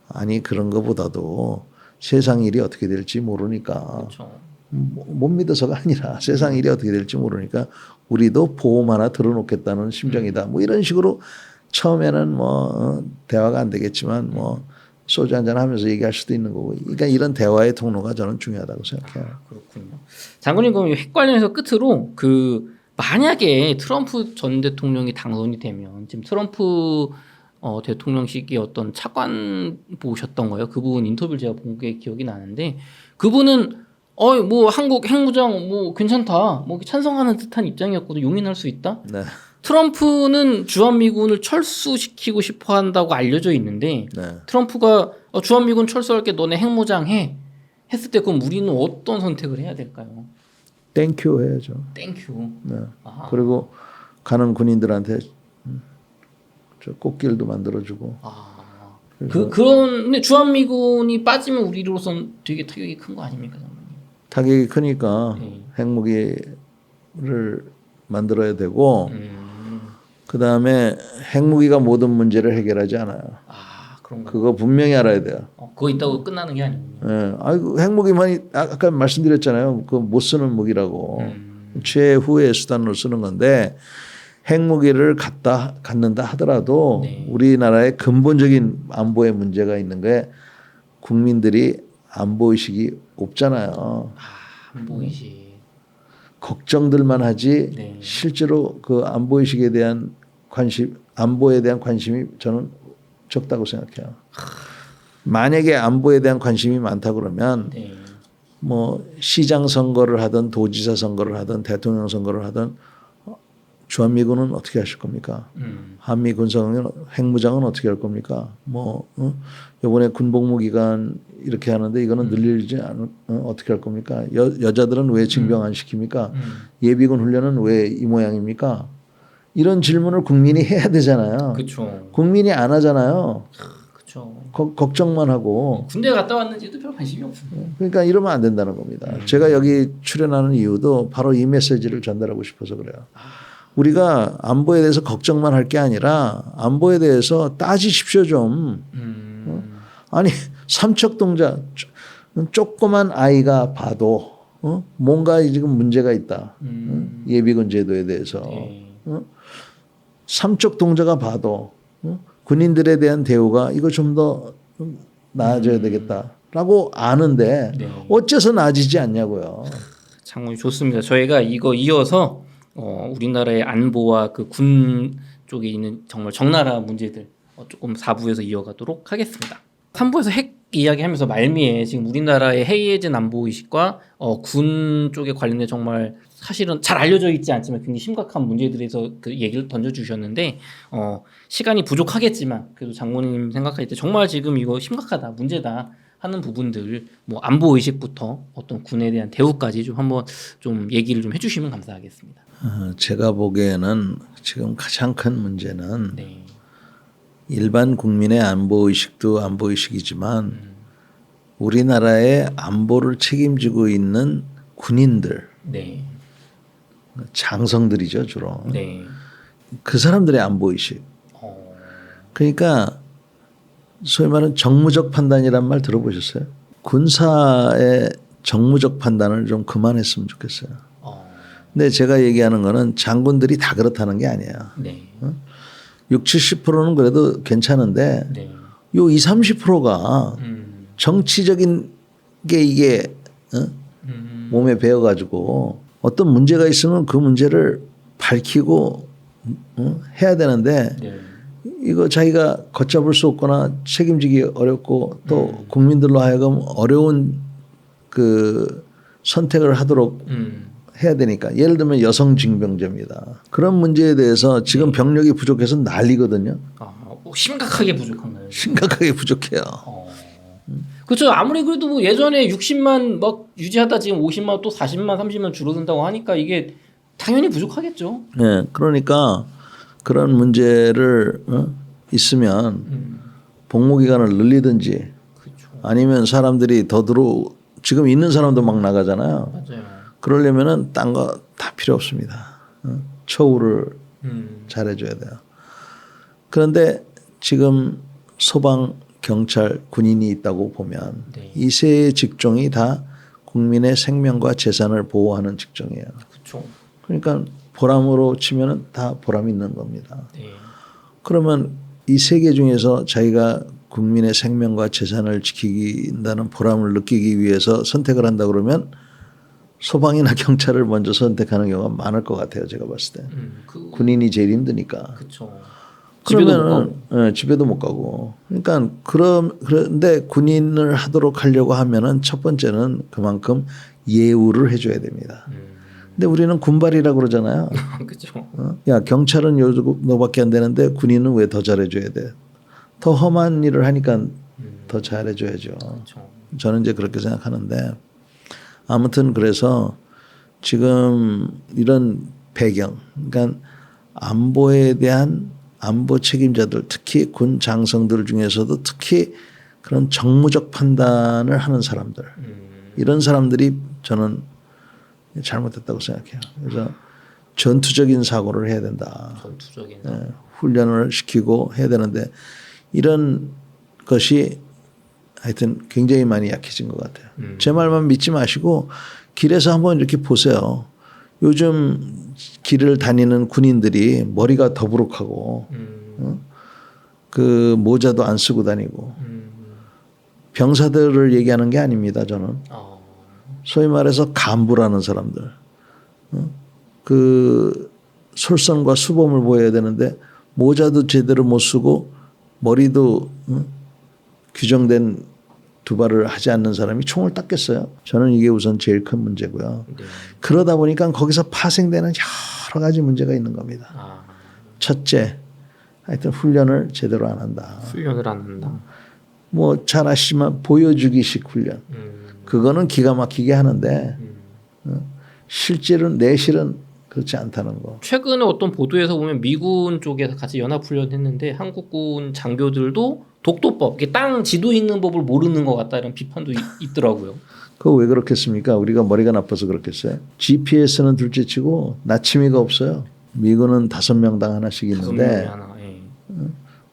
아니 그런 것보다도 세상 일이 어떻게 될지 모르니까 그렇죠. 못 믿어서가 아니라 세상 일이 어떻게 될지 모르니까 우리도 보험 하나 들어놓겠다는 심정이다. 뭐 이런 식으로 처음에는 뭐 대화가 안 되겠지만 뭐 소주 한잔 하면서 얘기할 수도 있는 거고. 그러니까 이런 대화의 통로가 저는 중요하다고 생각해요. 그렇군요. 장군님 그럼 핵 관련해서 끝으로 그 만약에 트럼프 전 대통령이 당선이 되면 지금 트럼프 대통령 시기에 어떤 차관 보셨던 거예요. 그 부분 인터뷰를 제가 본 게 기억이 나는데 그분은 뭐 한국 핵무장 뭐 괜찮다 뭐 찬성하는 듯한 입장이었거든. 용인할 수 있다. 네. 트럼프는 주한미군을 철수시키고 싶어 한다고 알려져 있는데 네. 트럼프가 주한미군 철수할게 너네 핵무장해 했을 때 그럼 우리는 어떤 선택을 해야 될까요? 땡큐 해야죠. 땡큐. 네. 그리고 가는 군인들한테 저 꽃길도 만들어주고. 근데 주한미군이 빠지면 우리로선 되게 타격이 큰 거 아닙니까, 장관님? 타격이 크니까 네. 핵무기를 만들어야 되고 그 다음에 핵무기가 모든 문제를 해결하지 않아요. 그런 거. 그거 분명히 알아야 돼요. 그거 있다고 끝나는 게 아니군요. 예. 아이고 핵무기만이 아까 말씀드렸잖아요. 그 못 쓰는 무기라고 최후의 수단으로 쓰는 건데 핵무기를 갖는다 하더라도 네. 우리나라의 근본적인 안보에 문제가 있는 게 국민들이 안보 의식이 없잖아요. 안보 의식. 걱정들만 하지 네. 실제로 그 안보 의식에 대한 안보에 대한 관심이 저는 적다고 생각해요. 만약에 안보에 대한 관심이 많다 그러면 네. 뭐 시장 선거를 하든 도지사 선거를 하든 대통령 선거를 하든 주한미군은 어떻게 하실 겁니까? 한미 군사훈련 핵무장은 어떻게 할 겁니까? 뭐 이번에 군복무 기간 이렇게 하는데 이거는 늘리지 않을 어떻게 할 겁니까? 여자들은 왜 징병 안 시킵니까? 예비군 훈련은 왜 이 모양입니까? 이런 질문을 국민이 해야 되잖아요. 그렇죠. 국민이 안 하잖아요. 그렇죠. 걱정만 하고. 군대 갔다 왔는지도 별 관심이 없습니다. 그러니까 이러면 안 된다는 겁니다. 제가 여기 출연하는 이유도 바로 이 메시지를 전달하고 싶어서 그래요. 우리가 안보에 대해서 걱정만 할 게 아니라 안보에 대해서 따지십시오 좀. 아니 삼척동자 조그만 아이가 봐도 뭔가 지금 문제가 있다. 예비군 제도에 대해서. 네. 삼척동자가 봐도 군인들에 대한 대우가 이거 좀 더 나아져야 되겠다라고 아는데 네. 어째서 나아지지 않냐고요. 장군님 좋습니다. 저희가 이거 이어서 우리나라의 안보와 그 군 쪽에 있는 정말 적나라한 문제들 조금 4부에서 이어가도록 하겠습니다. 3부에서 핵 이야기하면서 말미에 지금 우리나라의 해이해진 안보 의식과 군 쪽에 관련된 정말 사실은 잘 알려져 있지 않지만 굉장히 심각한 문제들에서 그 얘기를 던져주셨는데 시간이 부족하겠지만 그래도 장군님 생각할 때 정말 지금 이거 심각하다 문제다 하는 부분들 뭐 안보 의식부터 어떤 군에 대한 대우까지 좀 한번 좀 얘기를 좀 해주시면 감사하겠습니다. 제가 보기에는 지금 가장 큰 문제는 네. 일반 국민의 안보 의식도 안보 의식이지만 우리나라의 안보를 책임지고 있는 군인들, 네. 장성들이죠 주로. 네. 그 사람들의 안보 의식. 그러니까 소위 말하는 정무적 판단이란 말 들어보셨어요? 군사의 정무적 판단을 좀 그만했으면 좋겠어요. 근데 제가 얘기하는 거는 장군들이 다 그렇다는 게 아니에요. 네. 60, 70%는 그래도 괜찮은데 네. 요 20, 30%가 정치적인 게 이게 몸에 배어가지고 어떤 문제가 있으면 그 문제를 밝히고 해야 되는데 네. 이거 자기가 걷잡을 수 없거나 책임지기 어렵고 또 국민들로 하여금 어려운 그 선택을 하도록 해야 되니까 예를 들면 여성징병제입니다. 그런 문제에 대해서 지금 병력이 부족해서 난리거든요. 심각하게 부족한가요? 심각하게 부족해요. 그렇죠. 아무리 그래도 뭐 예전에 60만 막 유지하다 지금 50만 또 40만 30만 줄어든다고 하니까 이게 당연히 부족하겠죠. 네, 그러니까 그런 문제를 있으면 복무 기간을 늘리든지 그렇죠. 아니면 사람들이 더 지금 있는 사람도 막 나가잖아요. 맞아요. 그러려면은 딴 거 다 필요 없습니다. 처우를 잘해줘야 돼요. 그런데 지금 소방, 경찰, 군인이 있다고 보면 네. 이 세 직종이 다 국민의 생명과 재산을 보호하는 직종이에요. 그렇죠. 그러니까 보람으로 치면은 다 보람 있는 겁니다. 네. 그러면 이 세 개 중에서 자기가 국민의 생명과 재산을 지키긴다는 보람을 느끼기 위해서 선택을 한다 그러면 소방이나 경찰을 먼저 선택하는 경우가 많을 것 같아요. 제가 봤을 때. 군인이 제일 힘드니까. 그렇죠. 그러면은 집에도 못 가고. 그러니까 그런데 군인을 하도록 하려고 하면은 첫 번째는 그만큼 예우를 해줘야 됩니다. 근데 우리는 군발이라고 그러잖아요. 그렇죠. 야 경찰은 요 정도밖에 안 되는데 군인은 왜 더 잘해줘야 돼? 더 험한 일을 하니까 더 잘해줘야죠. 그렇죠. 저는 이제 그렇게 생각하는데 아무튼 그래서 지금 이런 배경, 그러니까 안보에 대한 안보 책임자들, 특히 군 장성들 중에서도 특히 그런 정무적 판단을 하는 사람들, 이런 사람들이 저는 잘못했다고 생각해요. 그래서 전투적인 사고를 해야 된다. 전투적인 훈련을 시키고 해야 되는데 이런 것이 하여튼 굉장히 많이 약해진 것 같아요. 제 말만 믿지 마시고 길에서 한번 이렇게 보세요. 요즘 길을 다니는 군인들이 머리가 더부룩하고 그 모자도 안 쓰고 다니고 병사들을 얘기하는 게 아닙니다. 저는 소위 말해서 간부라는 사람들 그 솔선과 수범을 보여야 되는데 모자도 제대로 못 쓰고 머리도 규정된 두발을 하지 않는 사람이 총을 땄겠어요? 저는 이게 우선 제일 큰 문제고요. 네. 그러다 보니까 거기서 파생되는 여러 가지 문제가 있는 겁니다. 아, 첫째, 하여튼 훈련을 제대로 안 한다. 훈련을 안 한다. 뭐 잘 아시지만 보여주기식 훈련. 그거는 기가 막히게 하는데 실제로 내실은 그렇지 않다는 거. 최근에 어떤 보도에서 보면 미군 쪽에서 같이 연합훈련했는데 한국군 장교들도 독도법, 이게 땅 지도 있는 법을 모르는 것 같다 이런 비판도 있더라고요. 그거 왜 그렇겠습니까? 우리가 머리가 나빠서 그렇겠어요? GPS는 둘째치고 나침이가 없어요. 미군은 5명당 하나씩 있는데 하나, 예.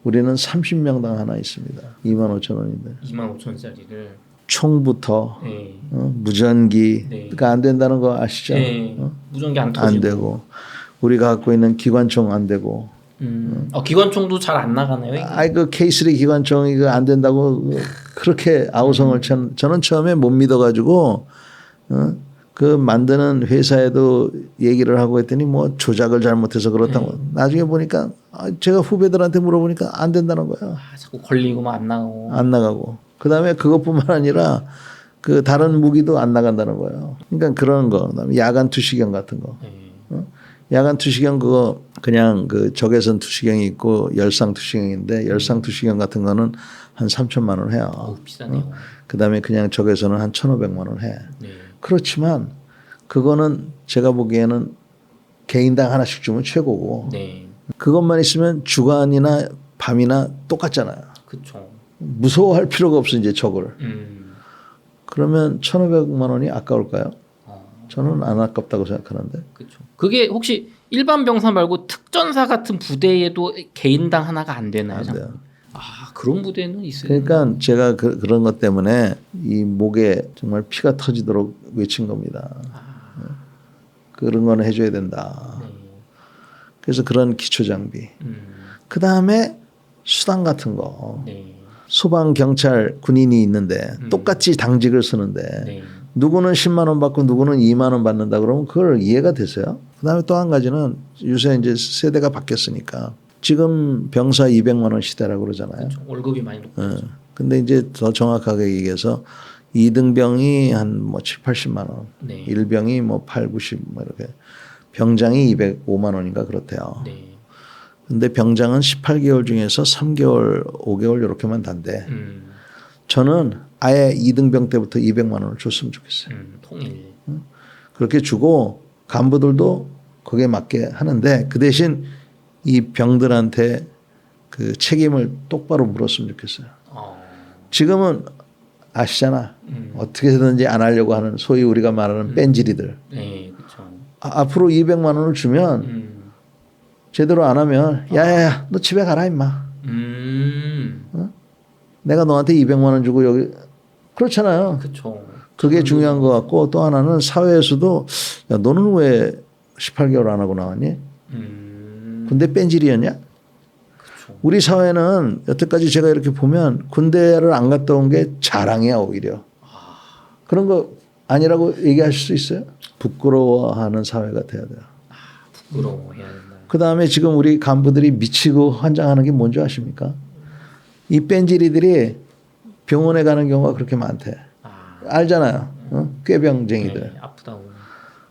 우리는 30명당 하나 있습니다. 25,000원인데 25,000원짜리를 총부터 예. 무전기 네. 그러니까 안 된다는 거 아시죠? 예. 무전기 안 터지고 안 되고 우리가 갖고 있는 기관총 안 되고 기관총도 잘 안 나가나요? 이게? 아이 그 K3 기관총이 그 안 된다고 그렇게 아우성을 저는 처음에 못 믿어가지고 그 만드는 회사에도 얘기를 하고 했더니 뭐 조작을 잘못해서 그렇다고 나중에 보니까 제가 후배들한테 물어보니까 안 된다는 거예요. 자꾸 걸리고만 안 나가고. 안 나가고 그다음에 그것뿐만 아니라 그 다른 무기도 안 나간다는 거예요. 그러니까 그런 거 그다음에 야간 투시경 같은 거. 야간 투시경 그거 그냥 그 적외선 투시경이 있고 열상 투시경인데 열상 투시경 같은 거는 한 3천만 원 해요. 비싸네요. 그다음에 그냥 적외선은 한 1,500만 원 해. 네. 그렇지만 그거는 제가 보기에는 개인당 하나씩 주면 최고고 네. 그것만 있으면 주간이나 밤이나 똑같잖아요. 그렇죠. 무서워할 필요가 없어 이제 적을. 그러면 1,500만 원이 아까울까요? 저는 안 아깝다고 생각하는데. 그렇죠. 그게 혹시 일반 병사 말고 특전사 같은 부대에도 개인당 하나가 안 되나요? 안 돼요. 아 그런 부대는 있어요. 그러니까 제가 그런 것 때문에 이 목에 정말 피가 터지도록 외친 겁니다. 그런 거는 해줘야 된다. 네. 그래서 그런 기초 장비. 그 다음에 수당 같은 거. 네. 소방, 경찰, 군인이 있는데 똑같이 당직을 쓰는데 네. 누구는 10만 원 받고 누구는 2만 원 받는다 그러면 그걸 이해가 되세요? 그다음에 또 한 가지는 요새 이제 세대가 바뀌었으니까 지금 병사 200만 원 시대라고 그러잖아요. 그렇죠. 월급이 많이 높죠. 근데 이제 더 정확하게 얘기해서 2등병이 한 뭐 7, 80만 원, 네. 1병이 뭐 8, 90 뭐 이렇게 병장이 205만 원인가 그렇대요. 네. 근데 병장은 18개월 중에서 3개월, 5개월 이렇게만 단대. 저는 아예 2등병 때부터 200만 원을 줬으면 좋겠어요. 통일. 그렇게 주고 간부들도 거기에 맞게 하는데 그 대신 이 병들한테 그 책임을 똑바로 물었으면 좋겠어요. 지금은 아시잖아. 어떻게든지 안 하려고 하는 소위 우리가 말하는 뺀질이들. 네, 그렇죠. 앞으로 200만 원을 주면 제대로 안 하면 야야야 너 집에 가라 임마. 내가 너한테 200만 원 주고 여기 그렇잖아요. 그렇죠. 그게 중요한 것 같고 또 하나는 사회에서도 야 너는 왜 18개월 안 하고 나왔니? 군대 뺀질이었냐? 그쵸. 우리 사회는 여태까지 제가 이렇게 보면 군대를 안 갔다 온 게 자랑이야 오히려. 그런 거 아니라고 얘기하실 수 있어요? 부끄러워하는 사회가 돼야 돼요. 부끄러워해야 된다. 그다음에 지금 우리 간부들이 미치고 환장하는 게 뭔지 아십니까? 이 뺀질이들이 병원에 가는 경우가 그렇게 많대. 알잖아요. 꾀병쟁이들. 네, 아프다고.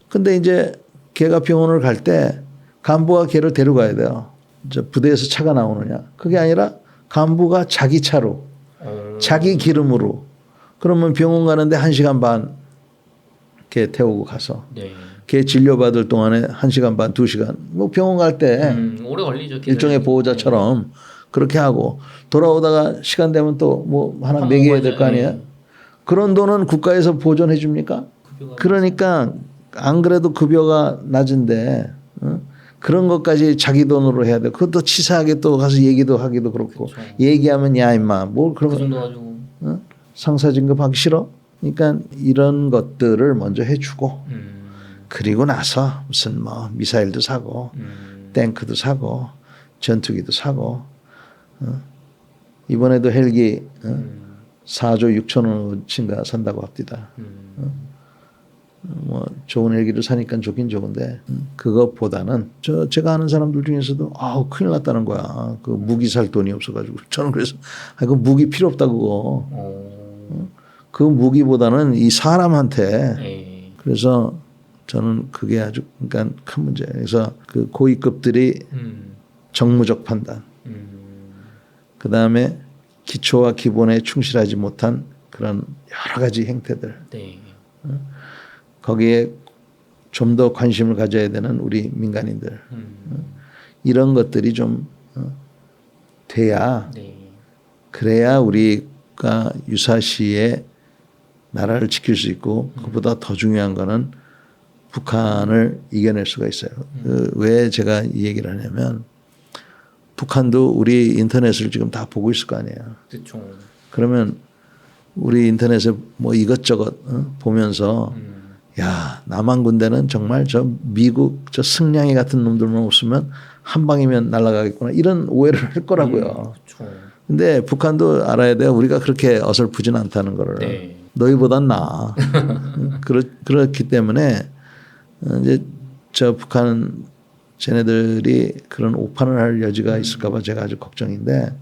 근데 이제 걔가 병원을 갈 때 간부가 걔를 데려가야 돼요. 저 부대에서 차가 나오느냐. 그게 아니라 간부가 자기 차로 자기 기름으로 그러면 병원 가는데 1시간 반 걔 태우고 가서 네. 걔 진료받을 동안에 1시간 반 2시간 뭐 병원 갈 때 오래 걸리죠. 일종의 보호자처럼 그렇게 하고 돌아오다가 시간 되면 또 뭐 하나 먹여야 될 거 아니에요. 그런 돈은 국가에서 보존해 줍니까? 그러니까 안 그래도 급여가 낮은데 그런 것까지 자기 돈으로 해야 돼. 그것도 치사하게 또 가서 얘기도 하기도 그렇고 그렇죠. 얘기하면 야 임마 뭘 그 그러면 정도 가지고. 상사 진급하기 싫어? 그러니까 이런 것들을 먼저 해주고 그리고 나서 무슨 뭐 미사일도 사고 탱크도 사고 전투기도 사고 이번에도 헬기 4조 6천원어치인가 산다고 합니다. 뭐 좋은 헬기를 사니까 좋긴 좋은데 그것보다는 제가 아는 사람들 중에서도 아우 큰일 났다는 거야. 그 무기 살 돈이 없어가지고 저는 그래서 그 무기 필요 없다 그거. 그 무기보다는 이 사람한테 네. 그래서 저는 그게 아주 그러니까 큰 문제예요. 그래서 그 고위급들이 정무적 판단, 그 다음에 기초와 기본에 충실하지 못한 그런 여러 가지 행태들, 네. 거기에 좀 더 관심을 가져야 되는 우리 민간인들, 이런 것들이 좀 돼야 네. 그래야 우리가 유사시에 나라를 지킬 수 있고 그보다 더 중요한 거는 북한을 이겨낼 수가 있어요. 왜 제가 이 얘기를 하냐면 북한도 우리 인터넷을 지금 다 보고 있을 거 아니에요. 그렇죠. 그러면 우리 인터넷에 뭐 이것저것 보면서 야, 남한 군대는 정말 저 미국 저 승냥이 같은 놈들만 없으면 한 방이면 날아가겠구나 이런 오해를 할 거라고요. 그렇죠. 근데 북한도 알아야 돼요. 우리가 그렇게 어설프진 않다는 거를. 네. 너희보단 나아. 그렇기 때문에 이제 저 북한 쟤네들이 그런 오판을 할 여지가 있을까 봐 제가 아주 걱정인데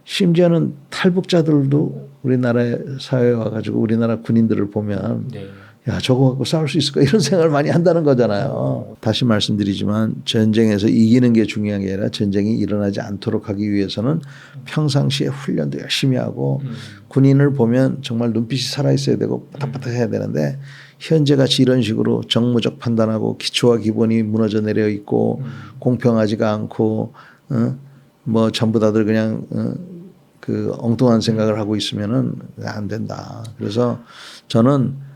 심지어는 탈북자들도 우리나라 사회에 와가지고 우리나라 군인들을 보면 네. 야, 저거 갖고 싸울 수 있을까 이런 생각을 많이 한다는 거잖아요. 다시 말씀드리지만 전쟁에서 이기는 게 중요한 게 아니라 전쟁이 일어나지 않도록 하기 위해서는 평상시에 훈련도 열심히 하고 군인을 보면 정말 눈빛이 살아있어야 되고 바닥바닥 해야 되는데 현재같이 이런 식으로 정무적 판단하고 기초와 기본이 무너져 내려 있고 공평하지가 않고 뭐 전부 다들 그냥 그 엉뚱한 생각을 하고 있으면은 안 된다. 그래서 저는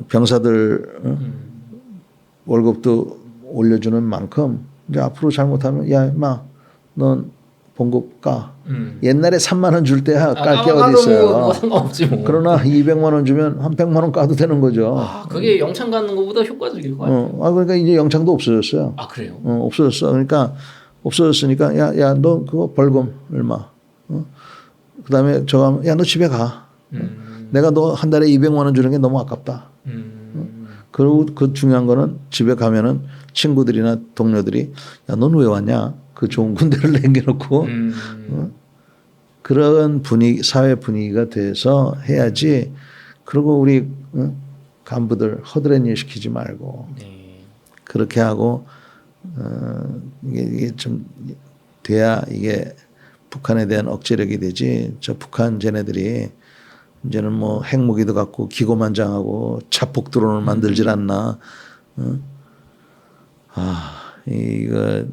병사들 월급도 올려주는 만큼 이제 앞으로 잘못하면 야 임마 넌 봉급 까. 옛날에 3만 원 줄 때야 깔 게 어디 있어요. 뭐 상관없지 뭐. 그러나 200만 원 주면 한 100만 원 까도 되는 거죠. 아, 그게 영창 가는 것보다 효과적일 것 같아요. 그러니까 이제 영창도 없어졌어요. 아, 그래요? 없어졌어. 그러니까 없어졌으니까 야 너 그거 벌금 얼마. 그다음에 저거 하면 야 너 집에 가. 내가 너 한 달에 200만 원 주는 게 너무 아깝다. 그리고 그 중요한 거는 집에 가면은 친구들이나 동료들이 야, 넌 왜 왔냐? 그 좋은 군대를 남겨놓고 그런 분위기, 사회 분위기가 돼서 해야지. 그리고 우리 간부들 허드렛 일 시키지 말고 네. 그렇게 하고 이게 좀 돼야 이게 북한에 대한 억제력이 되지. 저 북한 쟤네들이 이제는 뭐 핵무기도 갖고 기고만장하고 자폭 드론을 만들질 않나. 이거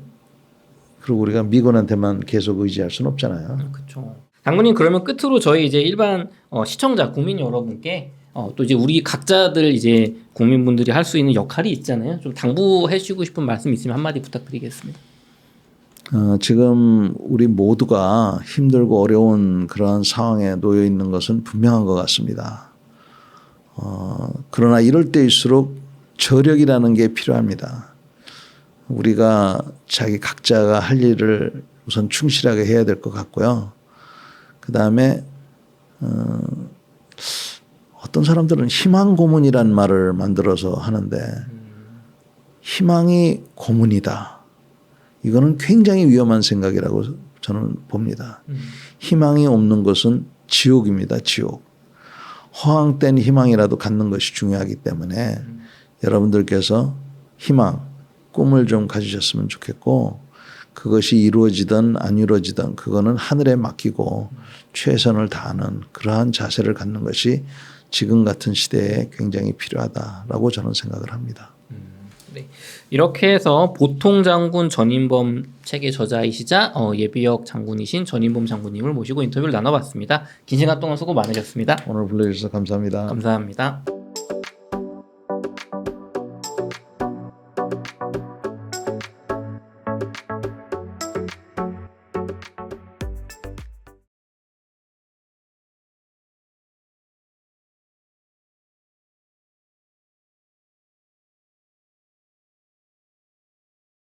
그리고 우리가 미군한테만 계속 의지할 수는 없잖아요. 그렇죠. 장군님 그러면 끝으로 저희 이제 일반 시청자 국민 여러분께 또 이제 우리 각자들 이제 국민분들이 할 수 있는 역할이 있잖아요. 좀 당부해 주시고 싶은 말씀 있으면 한마디 부탁드리겠습니다. 지금 우리 모두가 힘들고 어려운 그러한 상황에 놓여 있는 것은 분명한 것 같습니다. 그러나 이럴 때일수록 저력이라는 게 필요합니다. 우리가 자기 각자가 할 일을 우선 충실하게 해야 될 것 같고요. 그 다음에 어떤 사람들은 희망 고문이란 말을 만들어서 하는데 희망이 고문이다. 이거는 굉장히 위험한 생각이라고 저는 봅니다. 희망이 없는 것은 지옥입니다. 지옥. 허황된 희망이라도 갖는 것이 중요하기 때문에 여러분들께서 희망, 꿈을 좀 가지셨으면 좋겠고 그것이 이루어지든 안 이루어지든 그거는 하늘에 맡기고 최선을 다하는 그러한 자세를 갖는 것이 지금 같은 시대에 굉장히 필요하다라고 저는 생각을 합니다. 네. 이렇게 해서 보통장군 전인범 책의 저자이시자 예비역 장군이신 전인범 장군님을 모시고 인터뷰를 나눠봤습니다. 긴 시간 동안 수고 많으셨습니다. 오늘 불러주셔서 감사합니다. 감사합니다.